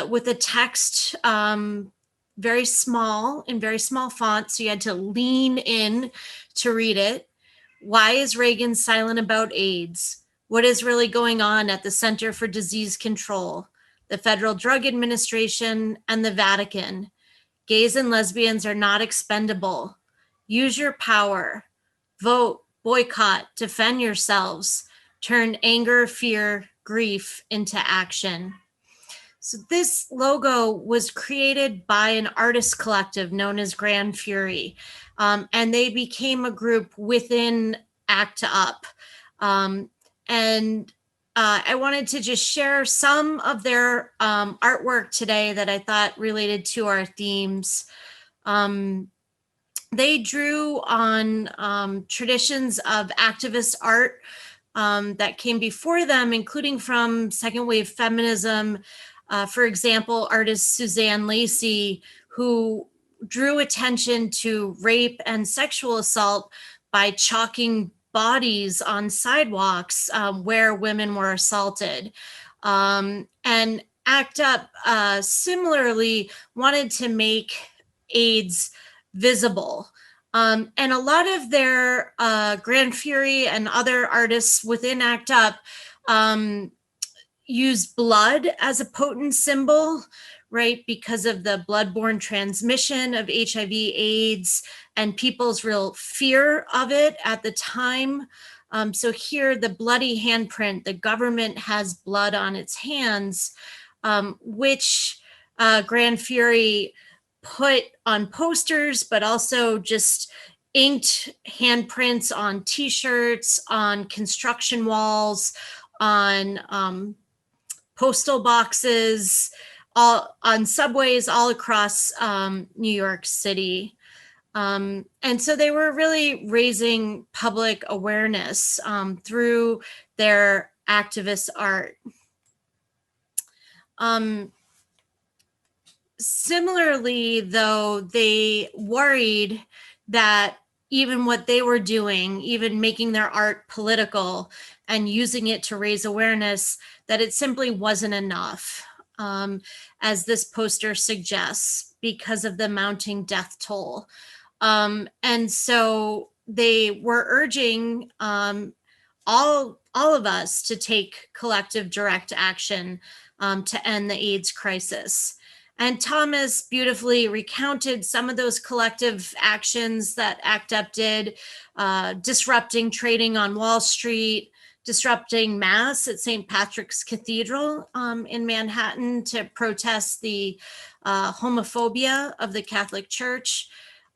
with a text very small, in very small font, so you had to lean in to read it. Why is Reagan silent about AIDS? What is really going on at the Center for Disease Control, the Federal Drug Administration, and the Vatican? Gays and lesbians are not expendable. Use your power. Vote, boycott, defend yourselves. Turn anger, fear, grief into action. So this logo was created by an artist collective known as Grand Fury, and they became a group within ACT UP. I wanted to just share some of their artwork today that I thought related to our themes. They drew on traditions of activist art that came before them, including from second wave feminism. For example, artist Suzanne Lacey, who drew attention to rape and sexual assault by chalking bodies on sidewalks where women were assaulted. And ACT UP similarly wanted to make AIDS visible. And a lot of their Grand Fury and other artists within ACT UP use blood as a potent symbol, right? Because of the bloodborne transmission of HIV/AIDS and people's real fear of it at the time. So here, the bloody handprint, the government has blood on its hands, which Grand Fury put on posters, but also just inked handprints on t-shirts, on construction walls, on postal boxes, all on subways all across New York City. And so they were really raising public awareness through their activist art. Similarly, though, they worried that even what they were doing, even making their art political and using it to raise awareness, that it simply wasn't enough, as this poster suggests, because of the mounting death toll. And so they were urging all of us to take collective direct action to end the AIDS crisis. And Thomas beautifully recounted some of those collective actions that ACT UP did, disrupting trading on Wall Street, disrupting Mass at St. Patrick's Cathedral in Manhattan to protest the homophobia of the Catholic Church.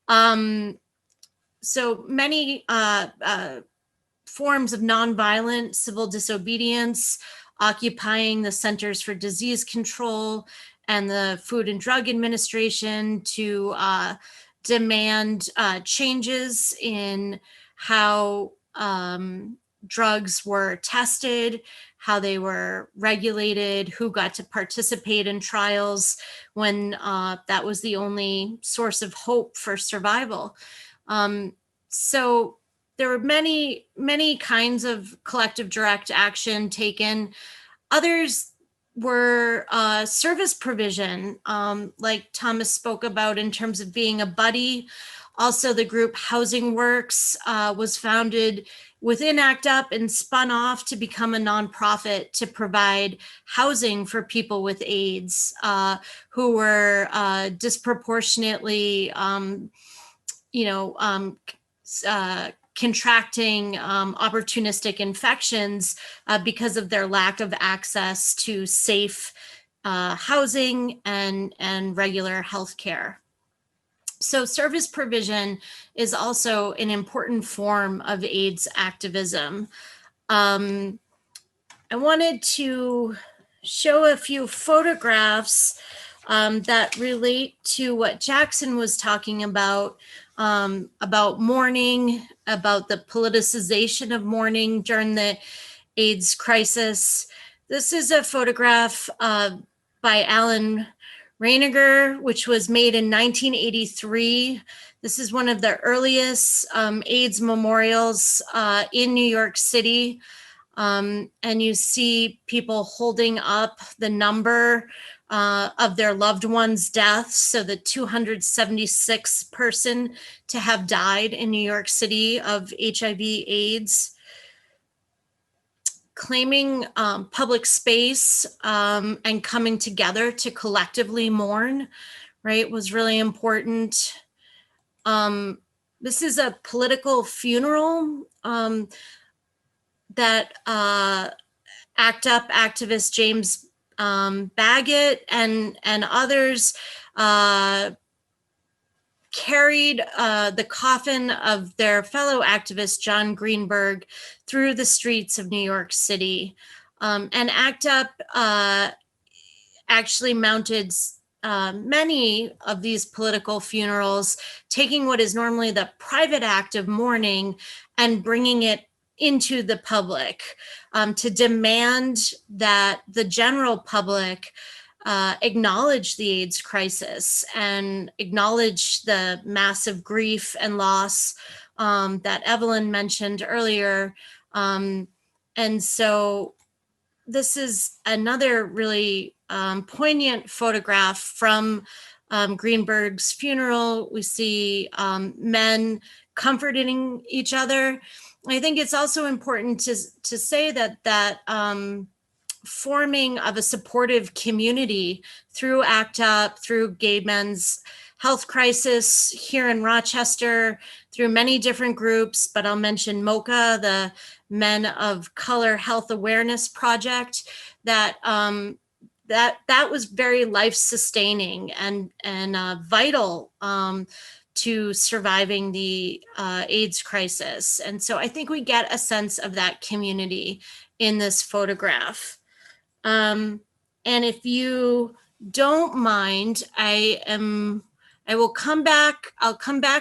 So many forms of nonviolent civil disobedience, occupying the Centers for Disease Control and the Food and Drug Administration to demand changes in how drugs were tested, how they were regulated, who got to participate in trials when that was the only source of hope for survival. So there were many, many kinds of collective direct action taken. Others were service provision, like Thomas spoke about in terms of being a buddy. Also, the group Housing Works was founded within ACT UP and spun off to become a nonprofit to provide housing for people with AIDS who were disproportionately, contracting opportunistic infections because of their lack of access to safe housing and regular health care. So service provision is also an important form of AIDS activism. I wanted to show a few photographs that relate to what Jackson was talking about mourning, about the politicization of mourning during the AIDS crisis. This is a photograph by Alan Reiniger, which was made in 1983. This is one of the earliest AIDS memorials in New York City. And you see people holding up the number of their loved ones' deaths. So the 276th person to have died in New York City of HIV/AIDS. Claiming public space and coming together to collectively mourn, right, was really important. This is a political funeral that ACT UP activist James Baggett and others carried the coffin of their fellow activist John Greenberg through the streets of New York City. And ACT UP actually mounted many of these political funerals, taking what is normally the private act of mourning and bringing it into the public to demand that the general public acknowledge the AIDS crisis and acknowledge the massive grief and loss that Evelyn mentioned earlier. And so this is another really poignant photograph from Greenberg's funeral. We see men comforting each other. I think it's also important to say that forming of a supportive community through ACT UP, through Gay Men's Health Crisis here in Rochester, through many different groups, but I'll mention MOCA, the Men of Color Health Awareness Project, that was very life-sustaining and vital to surviving the AIDS crisis. And so I think we get a sense of that community in this photograph. And if you don't mind, I'll come back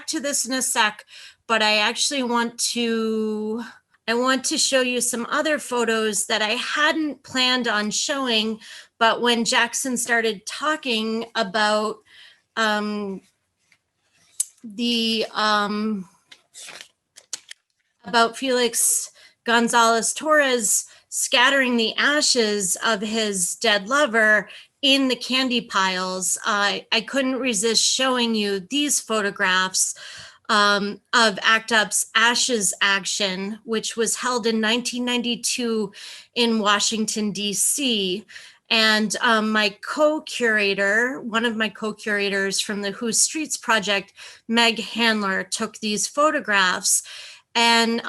to this in a sec, but I actually want to show you some other photos that I hadn't planned on showing, but when Jackson started talking about about Felix Gonzalez-Torres scattering the ashes of his dead lover in the candy piles, I couldn't resist showing you these photographs of ACT UP's Ashes Action, which was held in 1992 in Washington, D.C. And my co-curator, one of my co-curators from the Who Streets Project, Meg Handler, took these photographs. And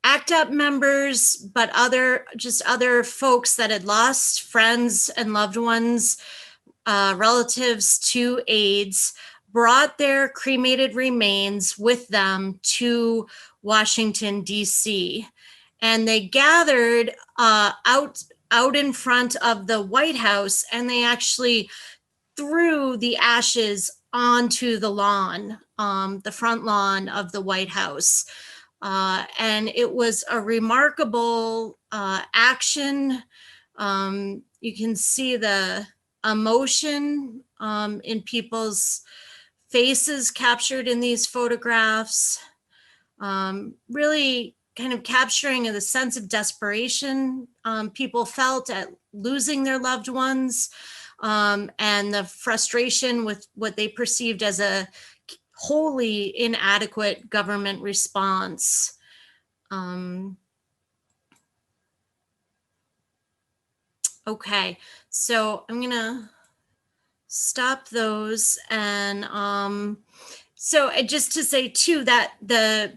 ACT UP members, but other folks that had lost friends and loved ones, relatives to AIDS, brought their cremated remains with them to Washington, D.C. And they gathered out in front of the White House, and they actually threw the ashes onto the lawn, the front lawn of the White House. And it was a remarkable action. You can see the emotion in people's faces captured in these photographs, really kind of capturing the sense of desperation people felt at losing their loved ones, and the frustration with what they perceived as a wholly inadequate government response. Okay, so I'm gonna stop those, and so just to say too that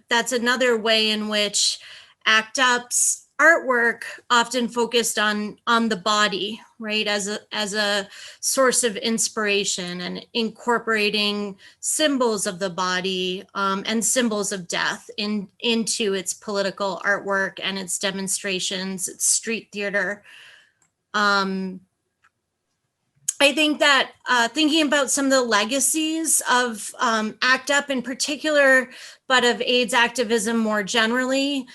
that's another way in which ACT UP's artwork often focused on the body, right, as a source of inspiration, and incorporating symbols of the body and symbols of death into its political artwork and its demonstrations, its street theater. I think that thinking about some of the legacies of ACT UP in particular, but of AIDS activism more generally,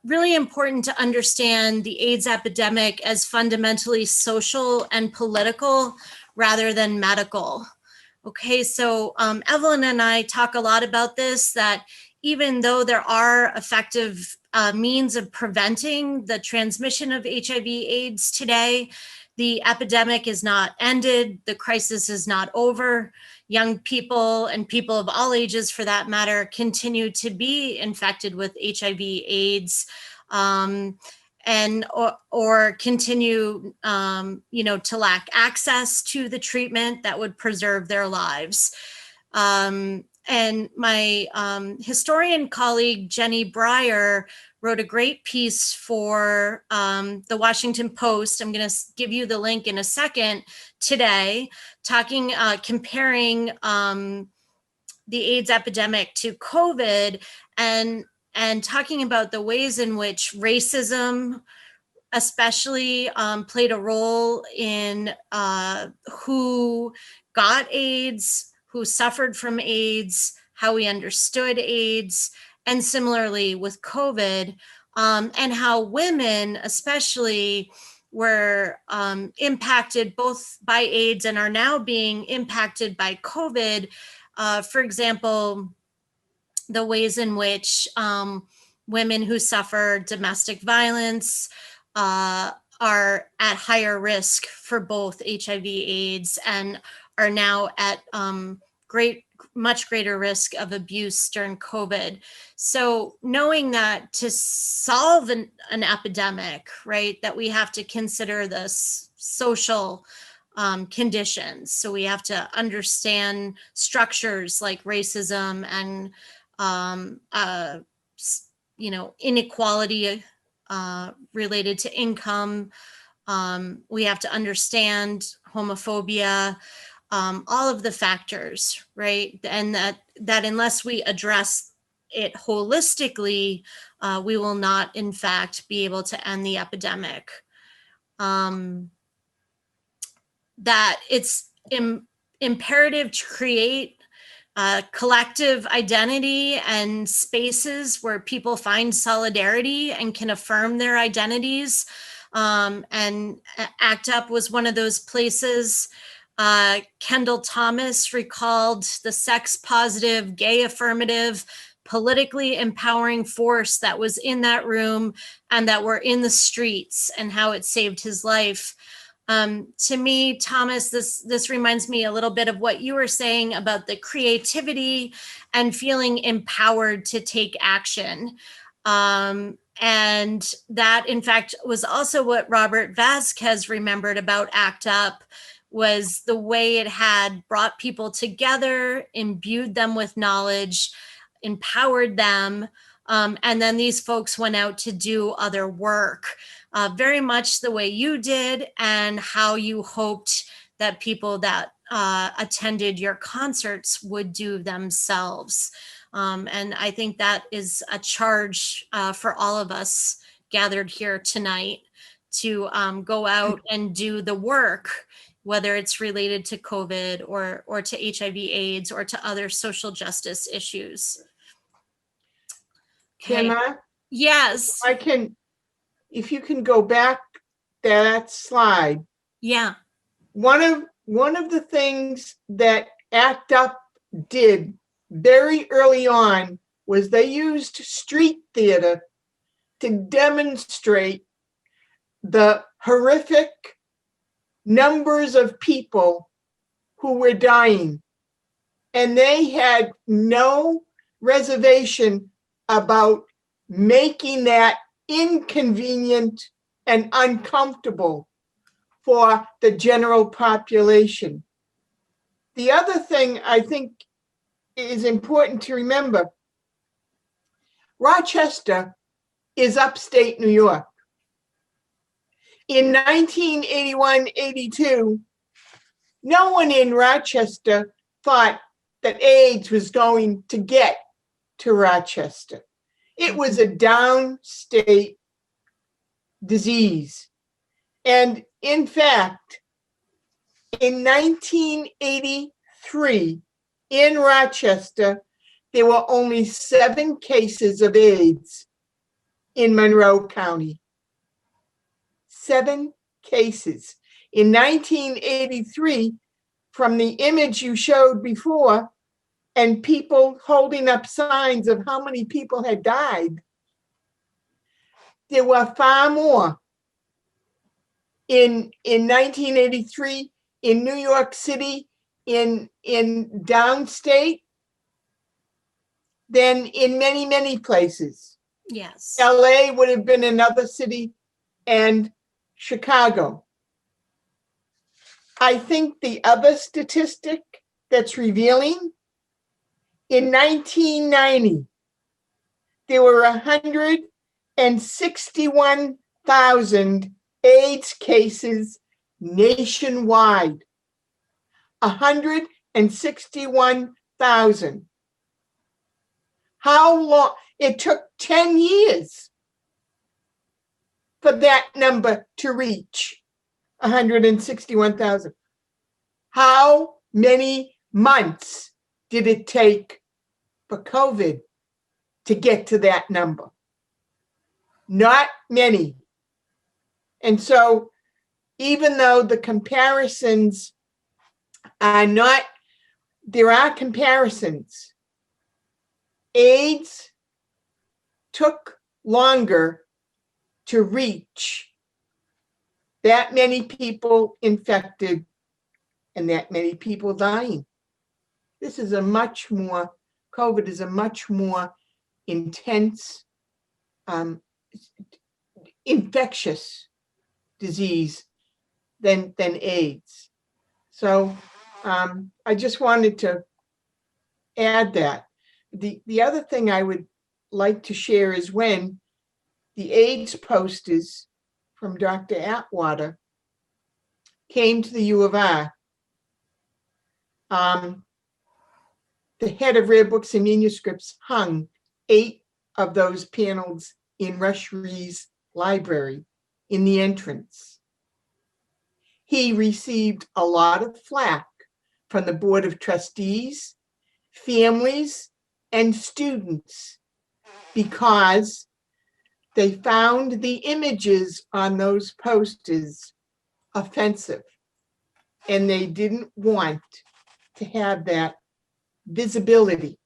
really important to understand the AIDS epidemic as fundamentally social and political rather than medical. Okay, so Evelyn and I talk a lot about this, that even though there are effective means of preventing the transmission of HIV/AIDS today, the epidemic is not ended, the crisis is not over. Young people, and people of all ages for that matter, continue to be infected with HIV/AIDS, and or continue to lack access to the treatment that would preserve their lives. And my historian colleague, Jenny Breyer, wrote a great piece for the Washington Post. I'm going to give you the link in a second today, comparing the AIDS epidemic to COVID, and talking about the ways in which racism especially played a role in who got AIDS, who suffered from AIDS, how we understood AIDS, and similarly with COVID, and how women especially were impacted both by AIDS and are now being impacted by COVID. For example, the ways in which women who suffer domestic violence are at higher risk for both HIV/AIDS, and are now at much greater risk of abuse during COVID. So knowing that to solve an epidemic, right, that we have to consider the social conditions. So we have to understand structures like racism and inequality related to income. We have to understand homophobia, all of the factors, right? And that unless we address it holistically, we will not, in fact, be able to end the epidemic. That it's imperative to create collective identity and spaces where people find solidarity and can affirm their identities. And ACT UP was one of those places. Kendall Thomas recalled the sex positive, gay affirmative, politically empowering force that was in that room and that were in the streets, and how it saved his life. To me, Thomas, this reminds me a little bit of what you were saying about the creativity and feeling empowered to take action. And that, in fact, was also what Robert Vasquez remembered about ACT UP, was the way it had brought people together, imbued them with knowledge, empowered them, and then these folks went out to do other work. Very much the way you did, and how you hoped that people that attended your concerts would do themselves. And I think that is a charge for all of us gathered here tonight, to go out and do the work, whether it's related to COVID or to HIV/AIDS or to other social justice issues. Okay. Tamar, Yes. I can if you can go back that slide, Yeah. one of the things that ACT UP did very early on was they used street theater to demonstrate the horrific numbers of people who were dying. And they had no reservation about making that inconvenient and uncomfortable for the general population. The other thing I think is important to remember, Rochester is upstate New York. In 1981-82, no one in Rochester thought that AIDS was going to get to Rochester. It was a downstate disease. And in fact, in 1983, in Rochester, there were only 7 cases of AIDS in Monroe County. 7 cases. In 1983, from the image you showed before, and people holding up signs of how many people had died, there were far more in 1983 in New York City, in downstate, than in many, many places. Yes. LA would have been another city, and Chicago. I think the other statistic that's revealing, in 1990, there were 161,000 AIDS cases nationwide. 161,000. How long? It took 10 years for that number to reach 161,000. How many months did it take for COVID to get to that number? Not many. And so, even though the comparisons are not, there are comparisons. AIDS took longer to reach that many people infected and that many people dying. This is a much more, COVID is a much more intense, infectious disease than AIDS. So I just wanted to add that. The other thing I would like to share is when the AIDS posters from Dr. Atwater came to the U of R, the head of Rare Books and Manuscripts hung 8 of those panels in Rush Ree's library in the entrance. He received a lot of flack from the Board of Trustees, families, and students because they found the images on those posters offensive, and they didn't want to have that visibility.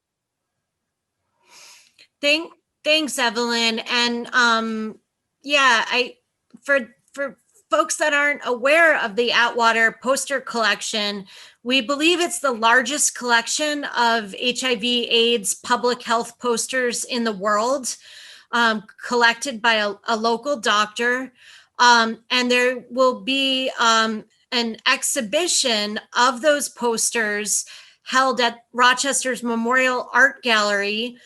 Thanks, Evelyn. And for folks that aren't aware of the Atwater poster collection, we believe it's the largest collection of HIV/AIDS public health posters in the world, collected by a local doctor. And there will be an exhibition of those posters held at Rochester's Memorial Art Gallery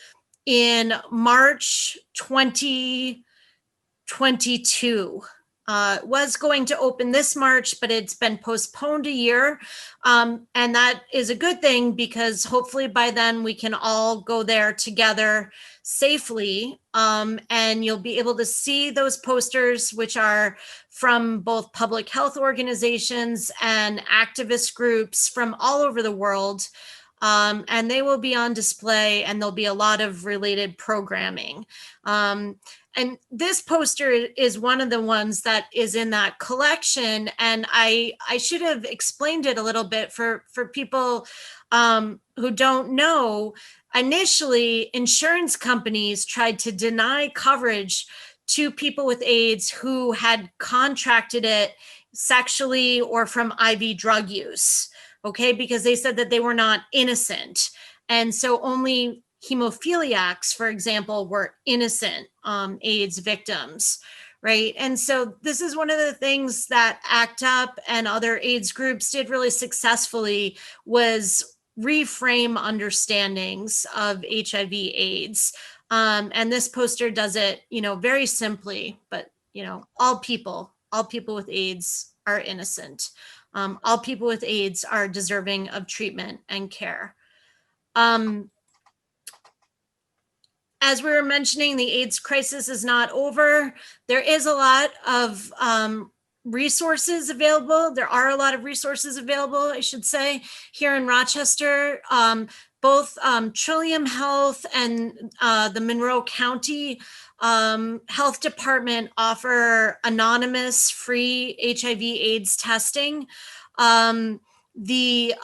in March 2022. It was going to open this March, but it's been postponed a year. And that is a good thing because hopefully by then we can all go there together safely. And you'll be able to see those posters, which are from both public health organizations and activist groups from all over the world. And they will be on display, and there'll be a lot of related programming. And this poster is one of the ones that is in that collection. And I should have explained it a little bit for people who don't know. Initially, insurance companies tried to deny coverage to people with AIDS who had contracted it sexually or from IV drug use, okay? Because they said that they were not innocent. And so only hemophiliacs, for example, were innocent AIDS victims, right? And so this is one of the things that ACT UP and other AIDS groups did really successfully, was reframe understandings of HIV AIDS. And this poster does it, very simply, but, all people with AIDS are innocent. All people with AIDS are deserving of treatment and care. As we were mentioning, the AIDS crisis is not over. There is a lot of resources available. There are a lot of resources available, I should say, here in Rochester. Both Trillium Health and the Monroe County Health Department offer anonymous free HIV/AIDS testing. This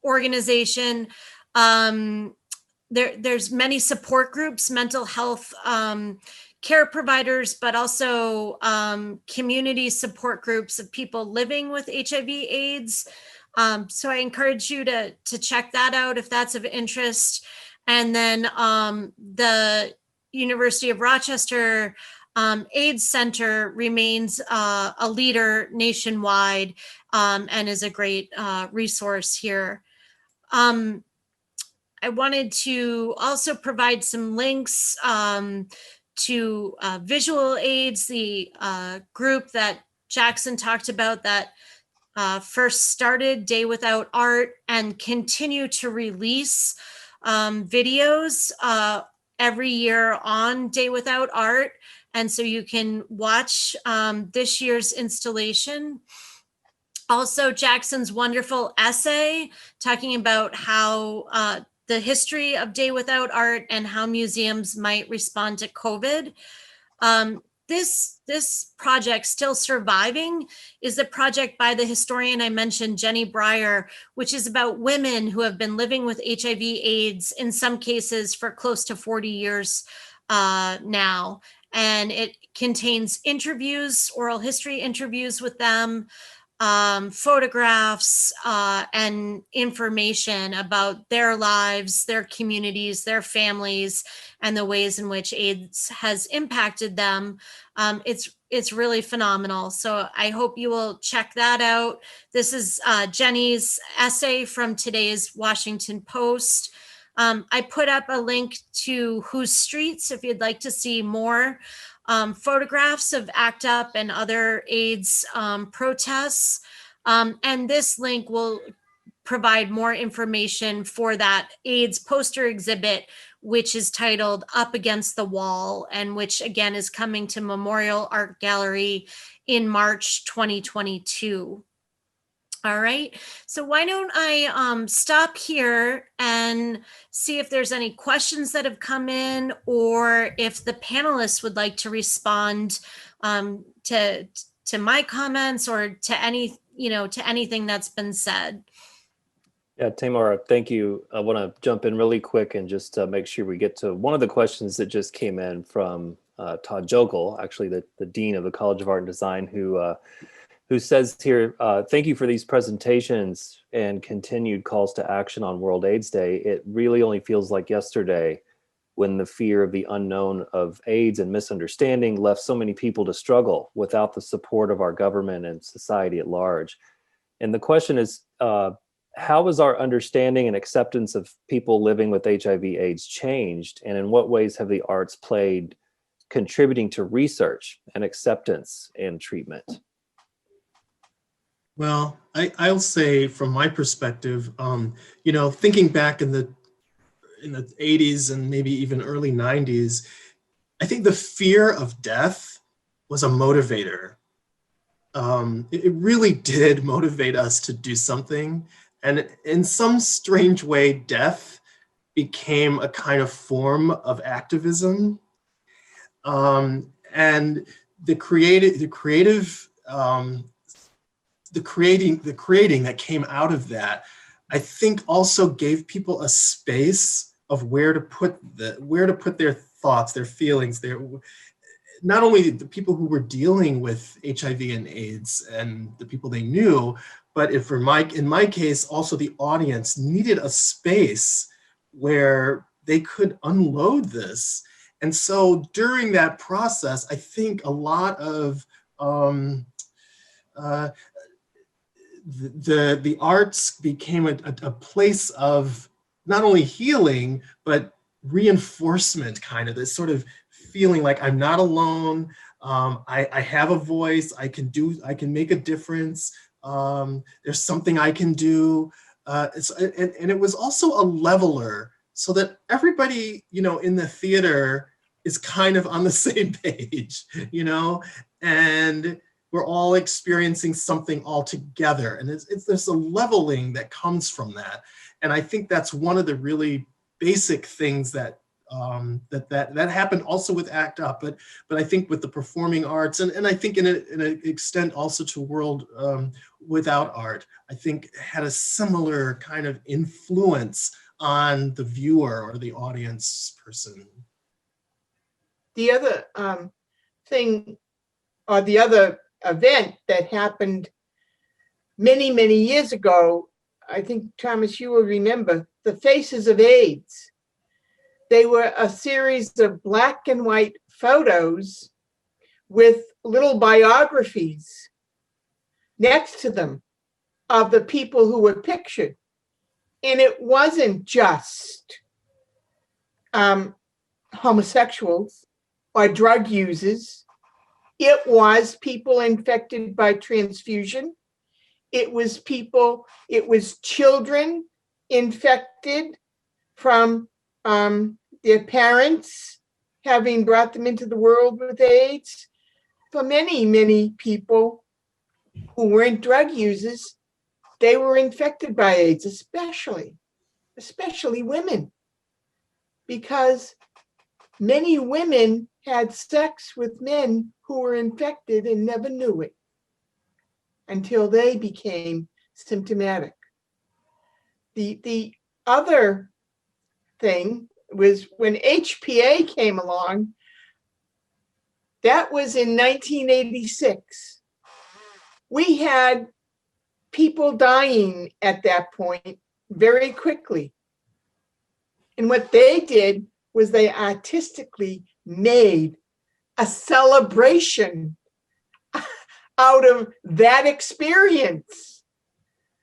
organization, there's many support groups, mental health care providers, but also community support groups of people living with HIV/AIDS. So I encourage you to check that out if that's of interest. And then the University of Rochester AIDS Center remains a leader nationwide and is a great resource here. I wanted to also provide some links to Visual AIDS, the group that Jackson talked about that first started Day Without Art and continue to release videos every year on Day Without Art. And so you can watch this year's installation. Also, Jackson's wonderful essay talking about how the history of Day Without Art and how museums might respond to COVID. This project, Still Surviving, is a project by the historian I mentioned, Jenny Breyer, which is about women who have been living with HIV/AIDS, in some cases for close to 40 years now. And it contains interviews, oral history interviews with them, photographs, and information about their lives, their communities, their families, and the ways in which AIDS has impacted them. It's really phenomenal. So I hope you will check that out. This is Jenny's essay from today's Washington Post. I put up a link to Whose Streets if you'd like to see more photographs of ACT UP and other AIDS protests. And this link will provide more information for that AIDS poster exhibit, which is titled Up Against the Wall, and which again is coming to Memorial Art Gallery in March 2022. All right, so why don't I stop here and see if there's any questions that have come in, or if the panelists would like to respond to my comments or to anything that's been said. Yeah, Tamar, thank you. I want to jump in really quick and just make sure we get to one of the questions that just came in from Todd Jokel, actually the Dean of the College of Art and Design, who says here, thank you for these presentations and continued calls to action on World AIDS Day. It really only feels like yesterday when the fear of the unknown of AIDS and misunderstanding left so many people to struggle without the support of our government and society at large. And the question is, how has our understanding and acceptance of people living with HIV/AIDS changed? And in what ways have the arts played contributing to research and acceptance and treatment? Well, I'll say from my perspective, thinking back in the 80s and maybe even early 90s, I think the fear of death was a motivator. It really did motivate us to do something. And in some strange way, death became a kind of form of activism. And the creating that came out of that, I think also gave people a space of where to put their thoughts, their feelings, not only the people who were dealing with HIV and AIDS and the people they knew, but in my case, also the audience needed a space where they could unload this. And so during that process, I think a lot of the arts became a place of not only healing, but reinforcement, kind of this sort of feeling like I'm not alone. I have a voice. I can make a difference. There's something I can do. And it was also a leveler, so that everybody, in the theater is kind of on the same page, and we're all experiencing something all together. And there's a leveling that comes from that. And I think that's one of the really basic things that happened also with ACT UP, but I think with the performing arts, and I think in an extent also to World Without Art, I think had a similar kind of influence on the viewer or the audience person. The other thing, or the other event that happened many, many years ago, I think, Thomas, you will remember, the Faces of AIDS. They were a series of black and white photos with little biographies next to them of the people who were pictured. And it wasn't just homosexuals or drug users. It was people infected by transfusion. It was children infected from their parents having brought them into the world with AIDS. For many, many people who weren't drug users, they were infected by AIDS, especially women, because many women had sex with men who were infected and never knew it until they became symptomatic. The other thing was when HPA came along. That was in 1986. We had people dying at that point very quickly. And what they did was they artistically made a celebration out of that experience.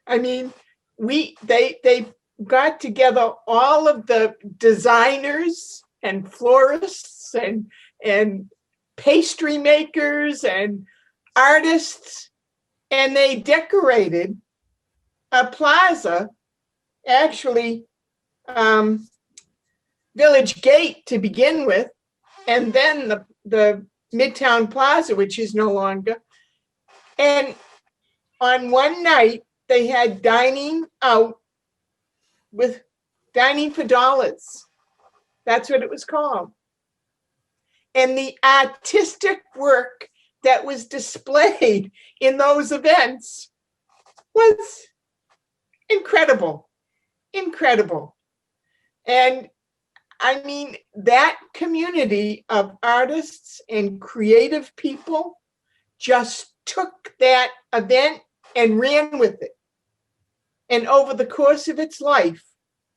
I mean, they got together all of the designers and florists and pastry makers and artists, and they decorated a plaza, actually Village Gate to begin with, and then the Midtown Plaza, which is no longer. And on one night, they had dining out with dining for dollars. That's what it was called. And the artistic work that was displayed in those events was incredible, incredible. And I mean, that community of artists and creative people just took that event and ran with it. And over the course of its life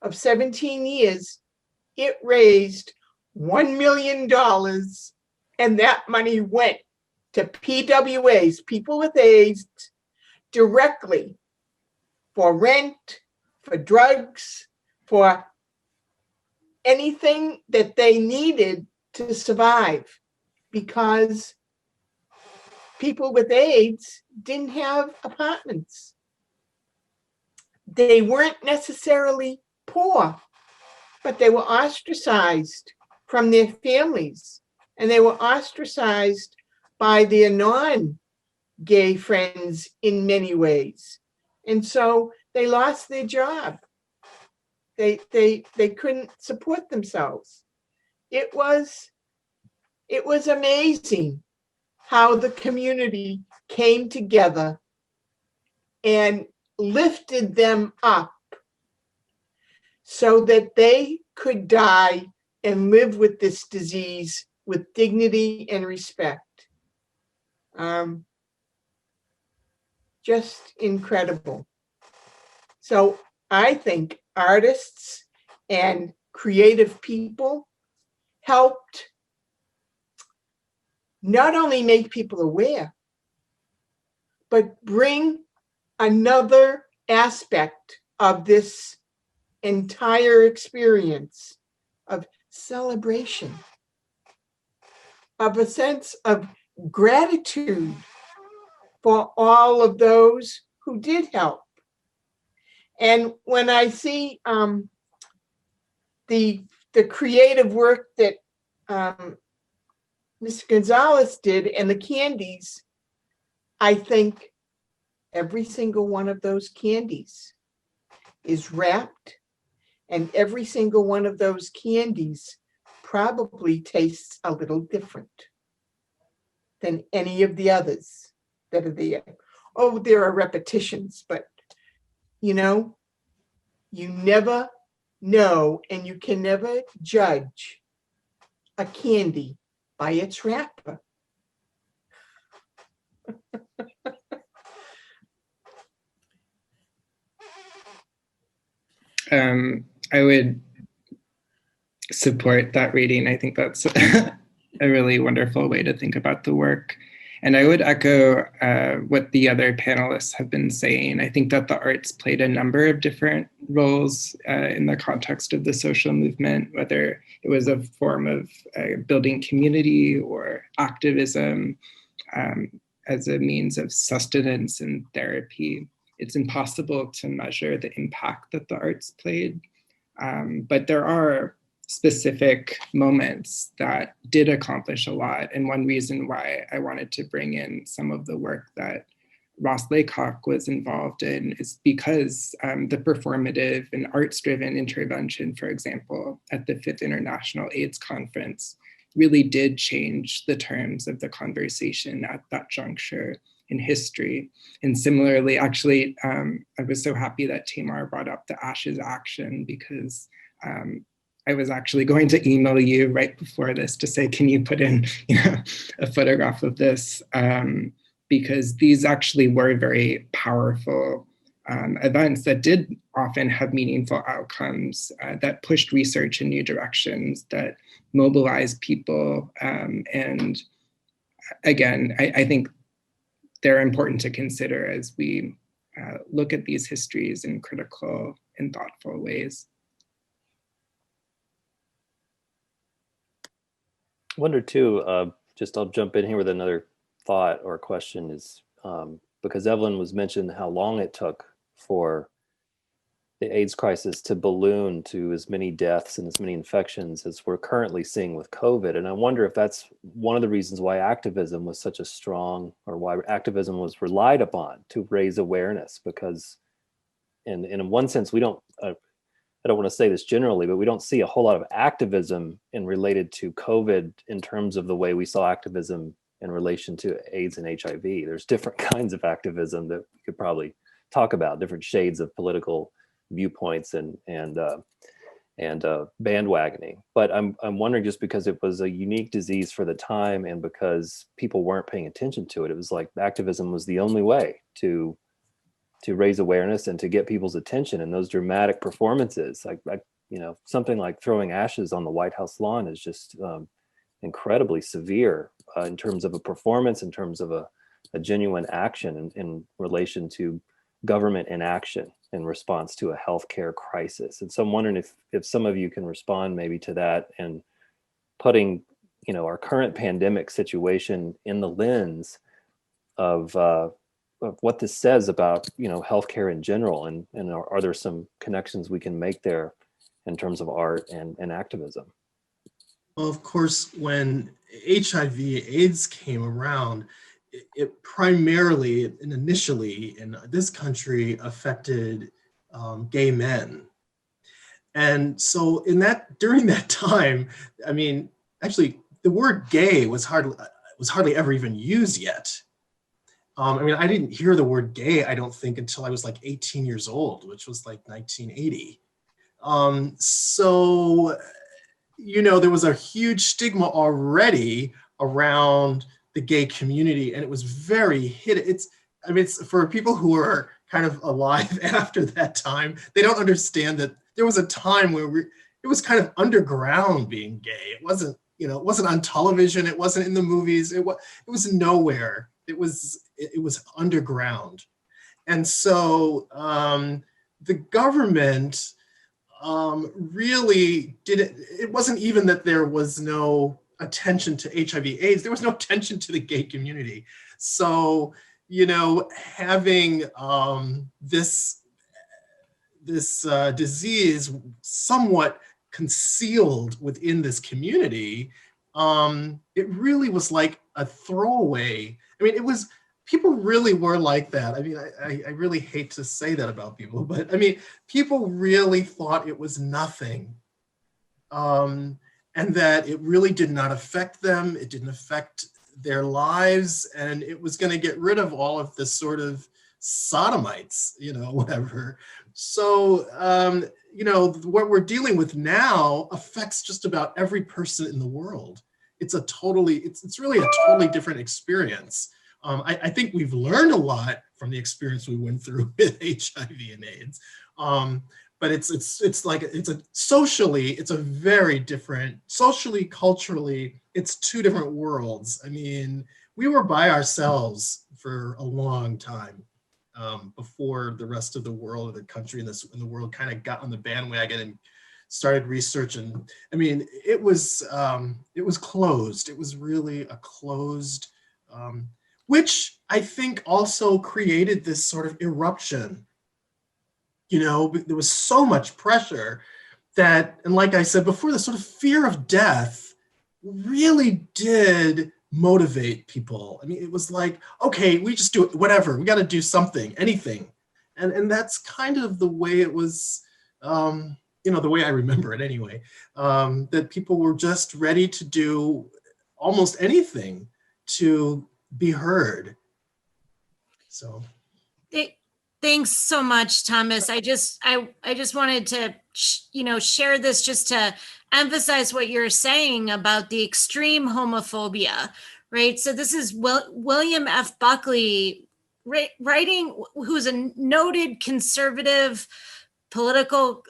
of 17 years, it raised $1 million, and that money went to PWAs, people with AIDS, directly for rent, for drugs, for anything that they needed to survive, because people with AIDS didn't have apartments. They weren't necessarily poor, but they were ostracized from their families, and they were ostracized by their non-gay friends in many ways. And so they lost their job. They couldn't support themselves. It was amazing how the community came together and lifted them up so that they could die and live with this disease with dignity and respect. Just incredible. So I think artists and creative people helped not only make people aware, but bring another aspect of this entire experience of celebration, of a sense of gratitude for all of those who did help. And when I see the creative work that Mr. Gonzalez did and the candies, I think every single one of those candies is wrapped, and every single one of those candies probably tastes a little different than any of the others that are there. Oh, there are repetitions, but you know, you never know, and you can never judge a candy by its wrapper. I would support that reading. I think that's a really wonderful way to think about the work. And I would echo what the other panelists have been saying. I think that the arts played a number of different roles in the context of the social movement, whether it was a form of building community or activism as a means of sustenance and therapy. It's impossible to measure the impact that the arts played, but there are specific moments that did accomplish a lot. And one reason why I wanted to bring in some of the work that Ross Laycock was involved in is because the performative and arts-driven intervention, for example, at the 5th International AIDS Conference really did change the terms of the conversation at that juncture in history. And similarly, actually, I was so happy that Tamar brought up the Ashes Action, because I was actually going to email you right before this to say, can you put in a photograph of this? Because these actually were very powerful events that did often have meaningful outcomes, that pushed research in new directions, that mobilized people. And again, I think they're important to consider as we look at these histories in critical and thoughtful ways. I wonder too, I'll jump in here with another thought or question is, because Evelyn was mentioning how long it took for the AIDS crisis to balloon to as many deaths and as many infections as we're currently seeing with COVID. And I wonder if that's one of the reasons why activism was such a strong, or why activism was relied upon to raise awareness, because in one sense, we don't, I don't want to say this generally, but we don't see a whole lot of activism in related to COVID in terms of the way we saw activism in relation to AIDS and HIV. There's different kinds of activism that we could probably talk about, different shades of political viewpoints and bandwagoning. But I'm wondering, just because it was a unique disease for the time and because people weren't paying attention to it, it was like activism was the only way to raise awareness and to get people's attention. And those dramatic performances, like something like throwing ashes on the White House lawn is just incredibly severe in terms of a performance, in terms of a genuine action in relation to government inaction in response to a healthcare crisis. And so I'm wondering if some of you can respond maybe to that, and putting our current pandemic situation in the lens of what this says about healthcare in general, and are there some connections we can make there in terms of art and activism? Well, of course, when HIV/AIDS came around, it primarily and initially in this country affected gay men. And so during that time, I mean, actually, the word gay was hardly ever even used yet. I mean, I didn't hear the word gay, I don't think, until I was like 18 years old, which was like 1980. So, you know, there was a huge stigma already around the gay community, and it was very hidden. It's for people who are kind of alive after that time, they don't understand that there was a time where it was kind of underground being gay. It wasn't, you know, it wasn't on television, it wasn't in the movies, it was nowhere. It was underground. And so the government really it wasn't even that there was no attention to HIV/AIDS, there was no attention to the gay community. So, you know, having this disease somewhat concealed within this community, it really was like a throwaway. I mean, people really were like that. I mean, I really hate to say that about people, but I mean, people really thought it was nothing. And that it really did not affect them. It didn't affect their lives. And it was going to get rid of all of this sort of sodomites, you know, whatever. So, you know, what we're dealing with now affects just about every person in the world. It's really a totally different experience. I think we've learned a lot from the experience we went through with HIV and AIDS. But it's a very different, socially, culturally, it's two different worlds. I mean, we were by ourselves for a long time before the rest of the world, or the country and the world kind of got on the bandwagon and started research. And I mean, it was closed. It was really a closed, which I think also created this sort of eruption. You know, there was so much pressure that, and like I said before, the sort of fear of death really did motivate people. I mean, it was like, okay, we just do it, whatever, we got to do something, anything. And that's kind of the way it was, you know, the way I remember it anyway, that people were just ready to do almost anything to be heard. So. Thanks so much, Thomas. I just wanted to, share this just to emphasize what you're saying about the extreme homophobia, right? So this is William F. Buckley writing, who's a noted conservative political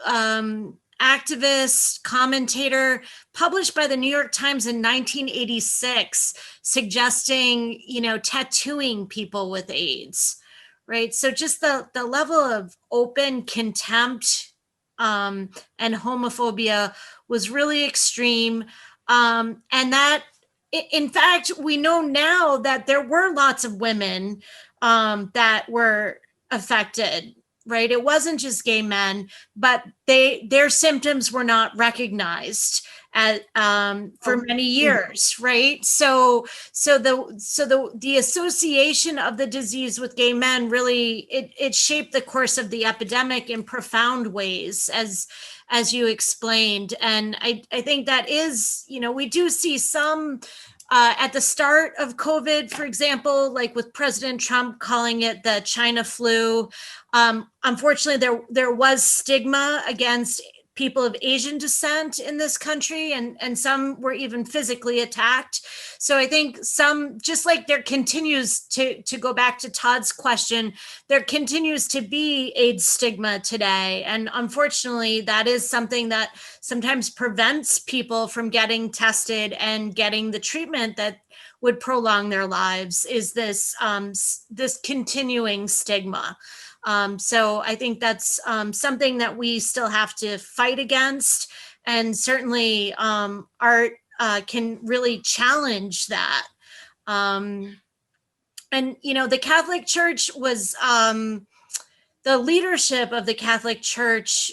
activist, commentator, published by the New York Times in 1986, suggesting, tattooing people with AIDS. Right. So just the level of open contempt and homophobia was really extreme. And that, in fact, we know now that there were lots of women that were affected. Right. It wasn't just gay men, but their symptoms were not recognized for many years, right? So the association of the disease with gay men really it shaped the course of the epidemic in profound ways, as you explained. And I think that is, we do see some at the start of COVID, for example, like with President Trump calling it the China flu. Unfortunately, there was stigma against people of Asian descent in this country, and some were even physically attacked. So I think just like there continues to go back to Todd's question, there continues to be AIDS stigma today. And unfortunately, that is something that sometimes prevents people from getting tested and getting the treatment that would prolong their lives, is this continuing stigma. So I think that's something that we still have to fight against, and certainly art can really challenge that. And, the Catholic Church was, the leadership of the Catholic Church,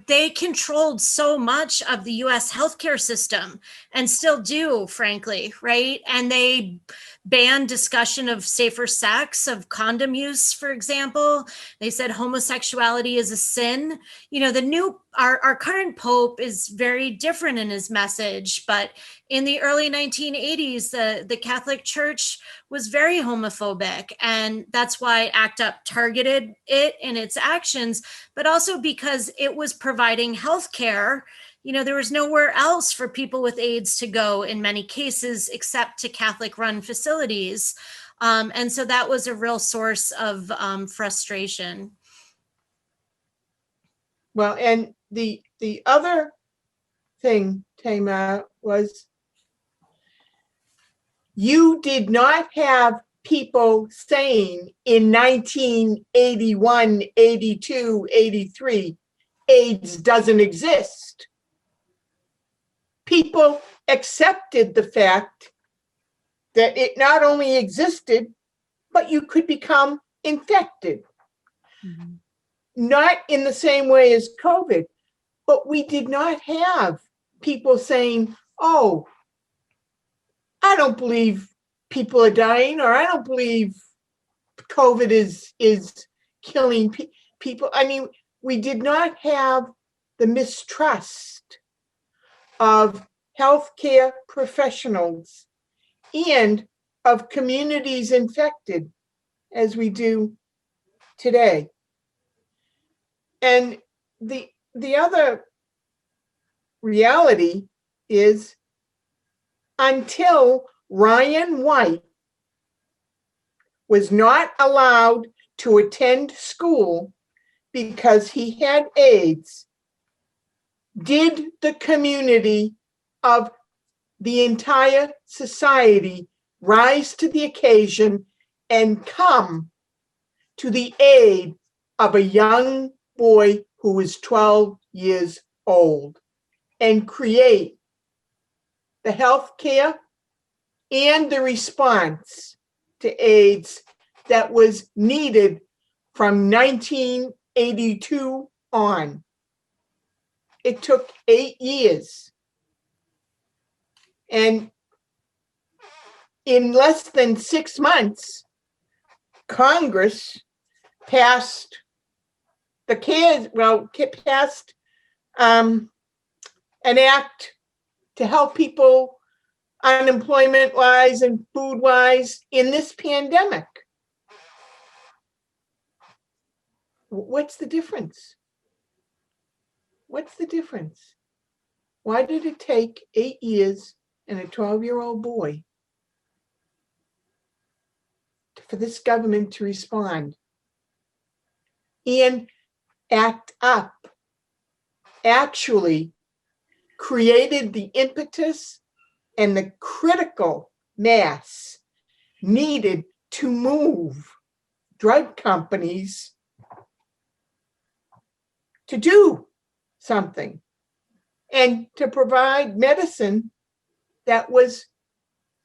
they controlled so much of the US healthcare system and still do, frankly, right? And they banned discussion of safer sex, of condom use, for example. They said homosexuality is a sin. You know, our current Pope is very different in his message, but in the early 1980s, the Catholic Church was very homophobic, and that's why ACT UP targeted it in its actions, but also because it was providing health care. You know, there was nowhere else for people with AIDS to go in many cases except to Catholic-run facilities. And so that was a real source of frustration. Well, and the other thing, Tamar, was you did not have people saying in 1981, 82, 83, AIDS doesn't exist. People accepted the fact that it not only existed, but you could become infected. Mm-hmm. Not in the same way as COVID, but we did not have people saying, oh, I don't believe people are dying, or I don't believe COVID is killing people. I mean, we did not have the mistrust of healthcare professionals and of communities infected as we do today. And the other reality is, until Ryan White was not allowed to attend school because he had AIDS, did the community of the entire society rise to the occasion and come to the aid of a young boy who was 12 years old and create the health care and the response to AIDS that was needed from 1982 on. It took 8 years. And in less than 6 months, Congress passed passed an act to help people unemployment-wise and food-wise in this pandemic. What's the difference? What's the difference? Why did it take 8 years and a 12-year-old boy for this government to respond? And ACT UP actually created the impetus and the critical mass needed to move drug companies to do something and to provide medicine that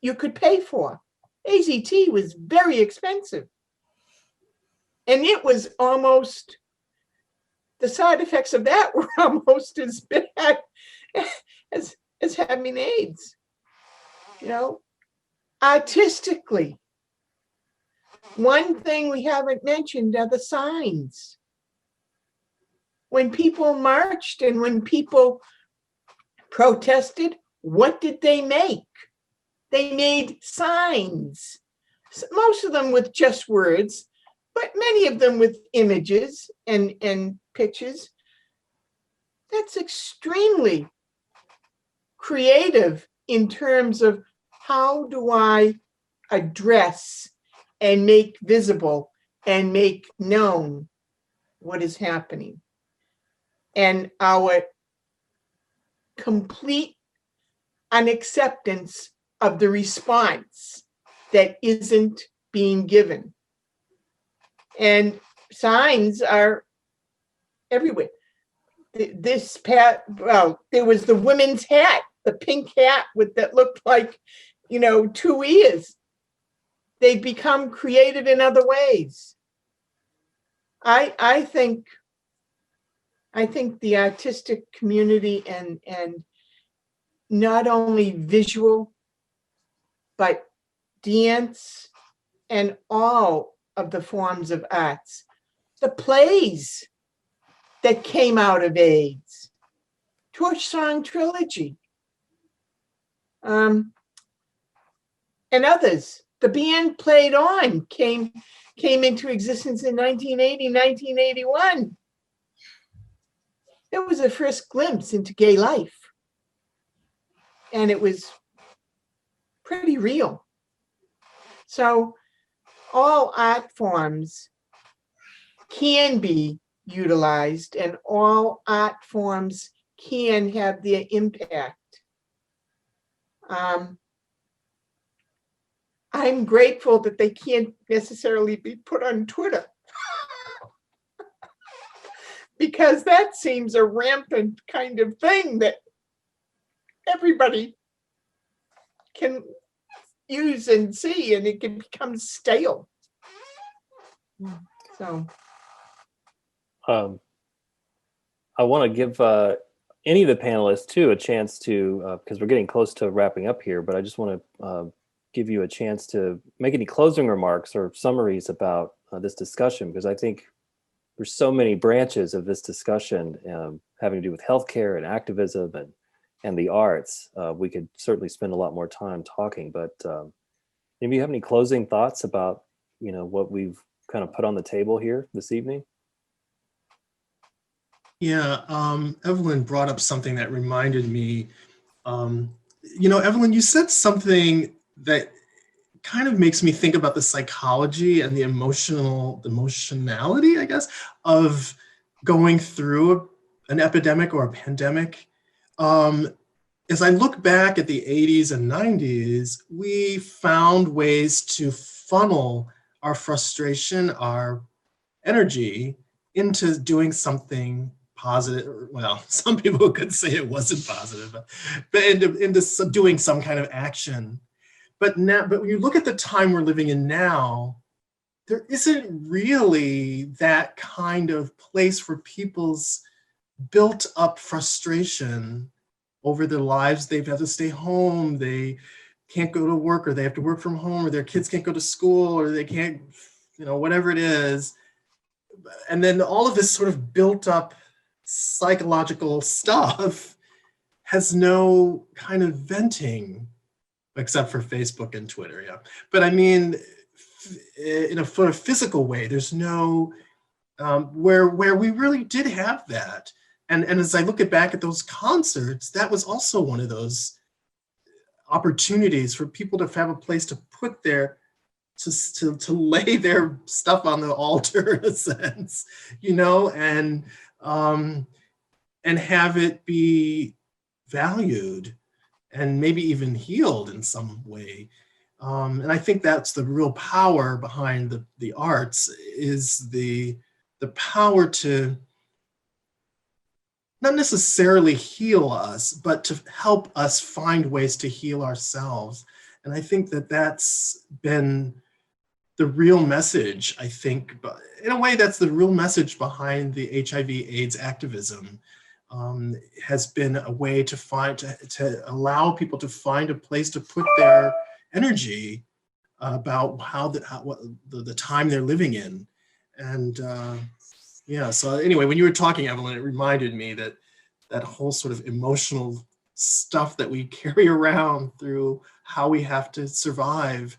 you could pay for. AZT was very expensive. And it was almost, the side effects of that were almost as bad as having AIDS. You know, artistically, one thing we haven't mentioned are the signs. When people marched and when people protested, what did they make? They made signs, most of them with just words, but many of them with images and pictures. That's extremely creative in terms of how do I address and make visible and make known what is happening. And our complete unacceptance of the response that isn't being given. And signs are everywhere. There was the women's hat, the pink hat that looked like, 2 ears. They've become creative in other ways. I think the artistic community and not only visual, but dance and all of the forms of arts. The plays that came out of AIDS, Torch Song Trilogy, and others. The band Played On came into existence in 1980, 1981. It was the first glimpse into gay life. And it was pretty real. So all art forms can be utilized and all art forms can have their impact. I'm grateful that they can't necessarily be put on Twitter because that seems a rampant kind of thing that everybody can use and see, and it can become stale. So I want to give any of the panelists too a chance to, because we're getting close to wrapping up here, but I just want to give you a chance to make any closing remarks or summaries about this discussion, because I think there's so many branches of this discussion having to do with healthcare and activism and the arts. We could certainly spend a lot more time talking, but maybe you have any closing thoughts about, you know, what we've kind of put on the table here this evening? Yeah, Evelyn brought up something that reminded me, you know, Evelyn, you said something that kind of makes me think about the psychology and the emotionality, I guess, of going through an epidemic or a pandemic. As I look back at the 80s and 90s, we found ways to funnel our frustration, our energy into doing something positive. Well, some people could say it wasn't positive, but into doing some kind of action. But when you look at the time we're living in now, there isn't really that kind of place where people's built up frustration over their lives. They've had to stay home, they can't go to work, or they have to work from home, or their kids can't go to school, or they can't, you know, whatever it is. And then all of this sort of built up psychological stuff has no kind of venting, except for Facebook and Twitter, yeah. But I mean, in a sort of physical way, there's no, where we really did have that. And as I look back at those concerts, that was also one of those opportunities for people to have a place to put their, to lay their stuff on the altar in a sense, you know, and have it be valued and maybe even healed in some way. And I think that's the real power behind the arts, is the power to not necessarily heal us, but to help us find ways to heal ourselves. And I think that that's been the real message, I think, but in a way that's the real message behind the HIV/AIDS activism. Has been a way to find, to allow people to find a place to put their energy about what the time they're living in. And yeah, so anyway, when you were talking, Evelyn, it reminded me that that whole sort of emotional stuff that we carry around through how we have to survive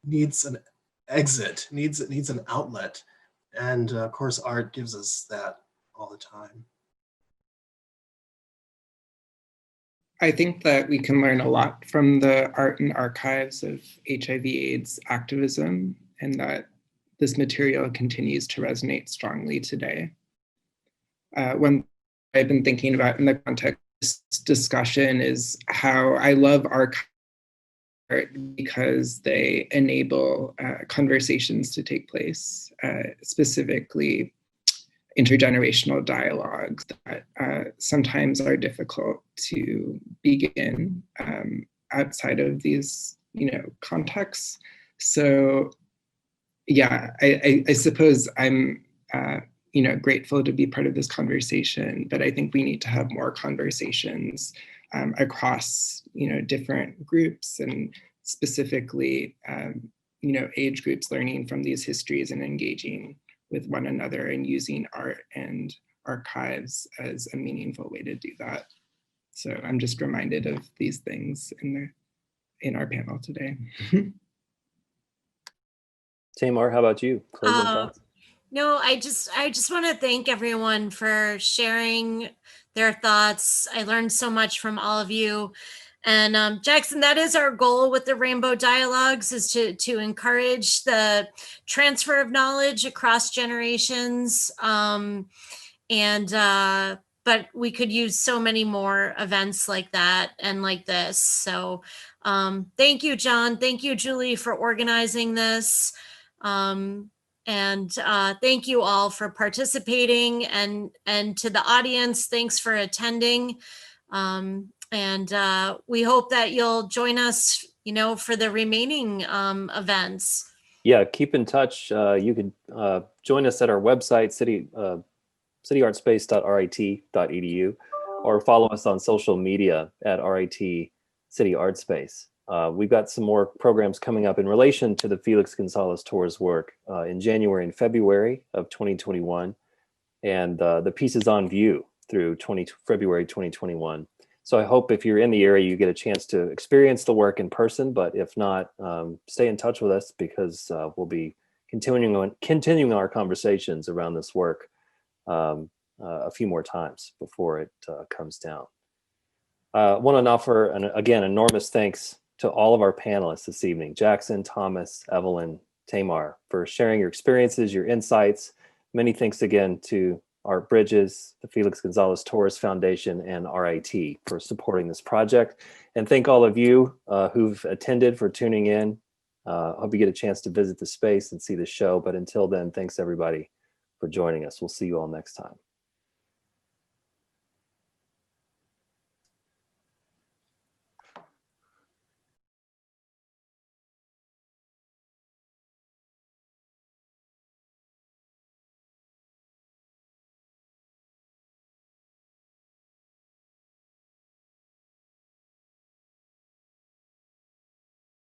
needs an exit, needs an outlet. And of course, art gives us that all the time. I think that we can learn a lot from the art and archives of HIV/AIDS activism, and that this material continues to resonate strongly today. One I've been thinking about in the context of this discussion is how I love art because they enable conversations to take place, specifically intergenerational dialogues that sometimes are difficult to begin outside of these, you know, contexts. So, yeah, I suppose I'm, you know, grateful to be part of this conversation, but I think we need to have more conversations across, different groups, and specifically, age groups learning from these histories and engaging with one another and using art and archives as a meaningful way to do that. So I'm just reminded of these things in our panel today. Tamar, how about you? Closing thoughts? No, I just want to thank everyone for sharing their thoughts. I learned so much from all of you. And Jackson, that is our goal with the Rainbow Dialogues, is to encourage the transfer of knowledge across generations. But we could use so many more events like that and like this. So thank you, John. Thank you, Julie, for organizing this. Thank you all for participating, and to the audience, thanks for attending. We hope that you'll join us, for the remaining events. Yeah, keep in touch. You can join us at our website, cityartspace.rit.edu, or follow us on social media at RIT City Art Space. We've got some more programs coming up in relation to the Felix Gonzalez-Torres work in January and February of 2021, and the piece is on view through February 2021. So I hope if you're in the area, you get a chance to experience the work in person, but if not, stay in touch with us, because we'll be continuing our conversations around this work a few more times before it comes down. I want to offer, again, enormous thanks to all of our panelists this evening: Jackson, Thomas, Evelyn, Tamar, for sharing your experiences, your insights. Many thanks again to Art Bridges, the Felix Gonzalez-Torres Foundation, and RIT for supporting this project. And thank all of you who've attended for tuning in. Hope you get a chance to visit the space and see the show. But until then, thanks everybody for joining us. We'll see you all next time.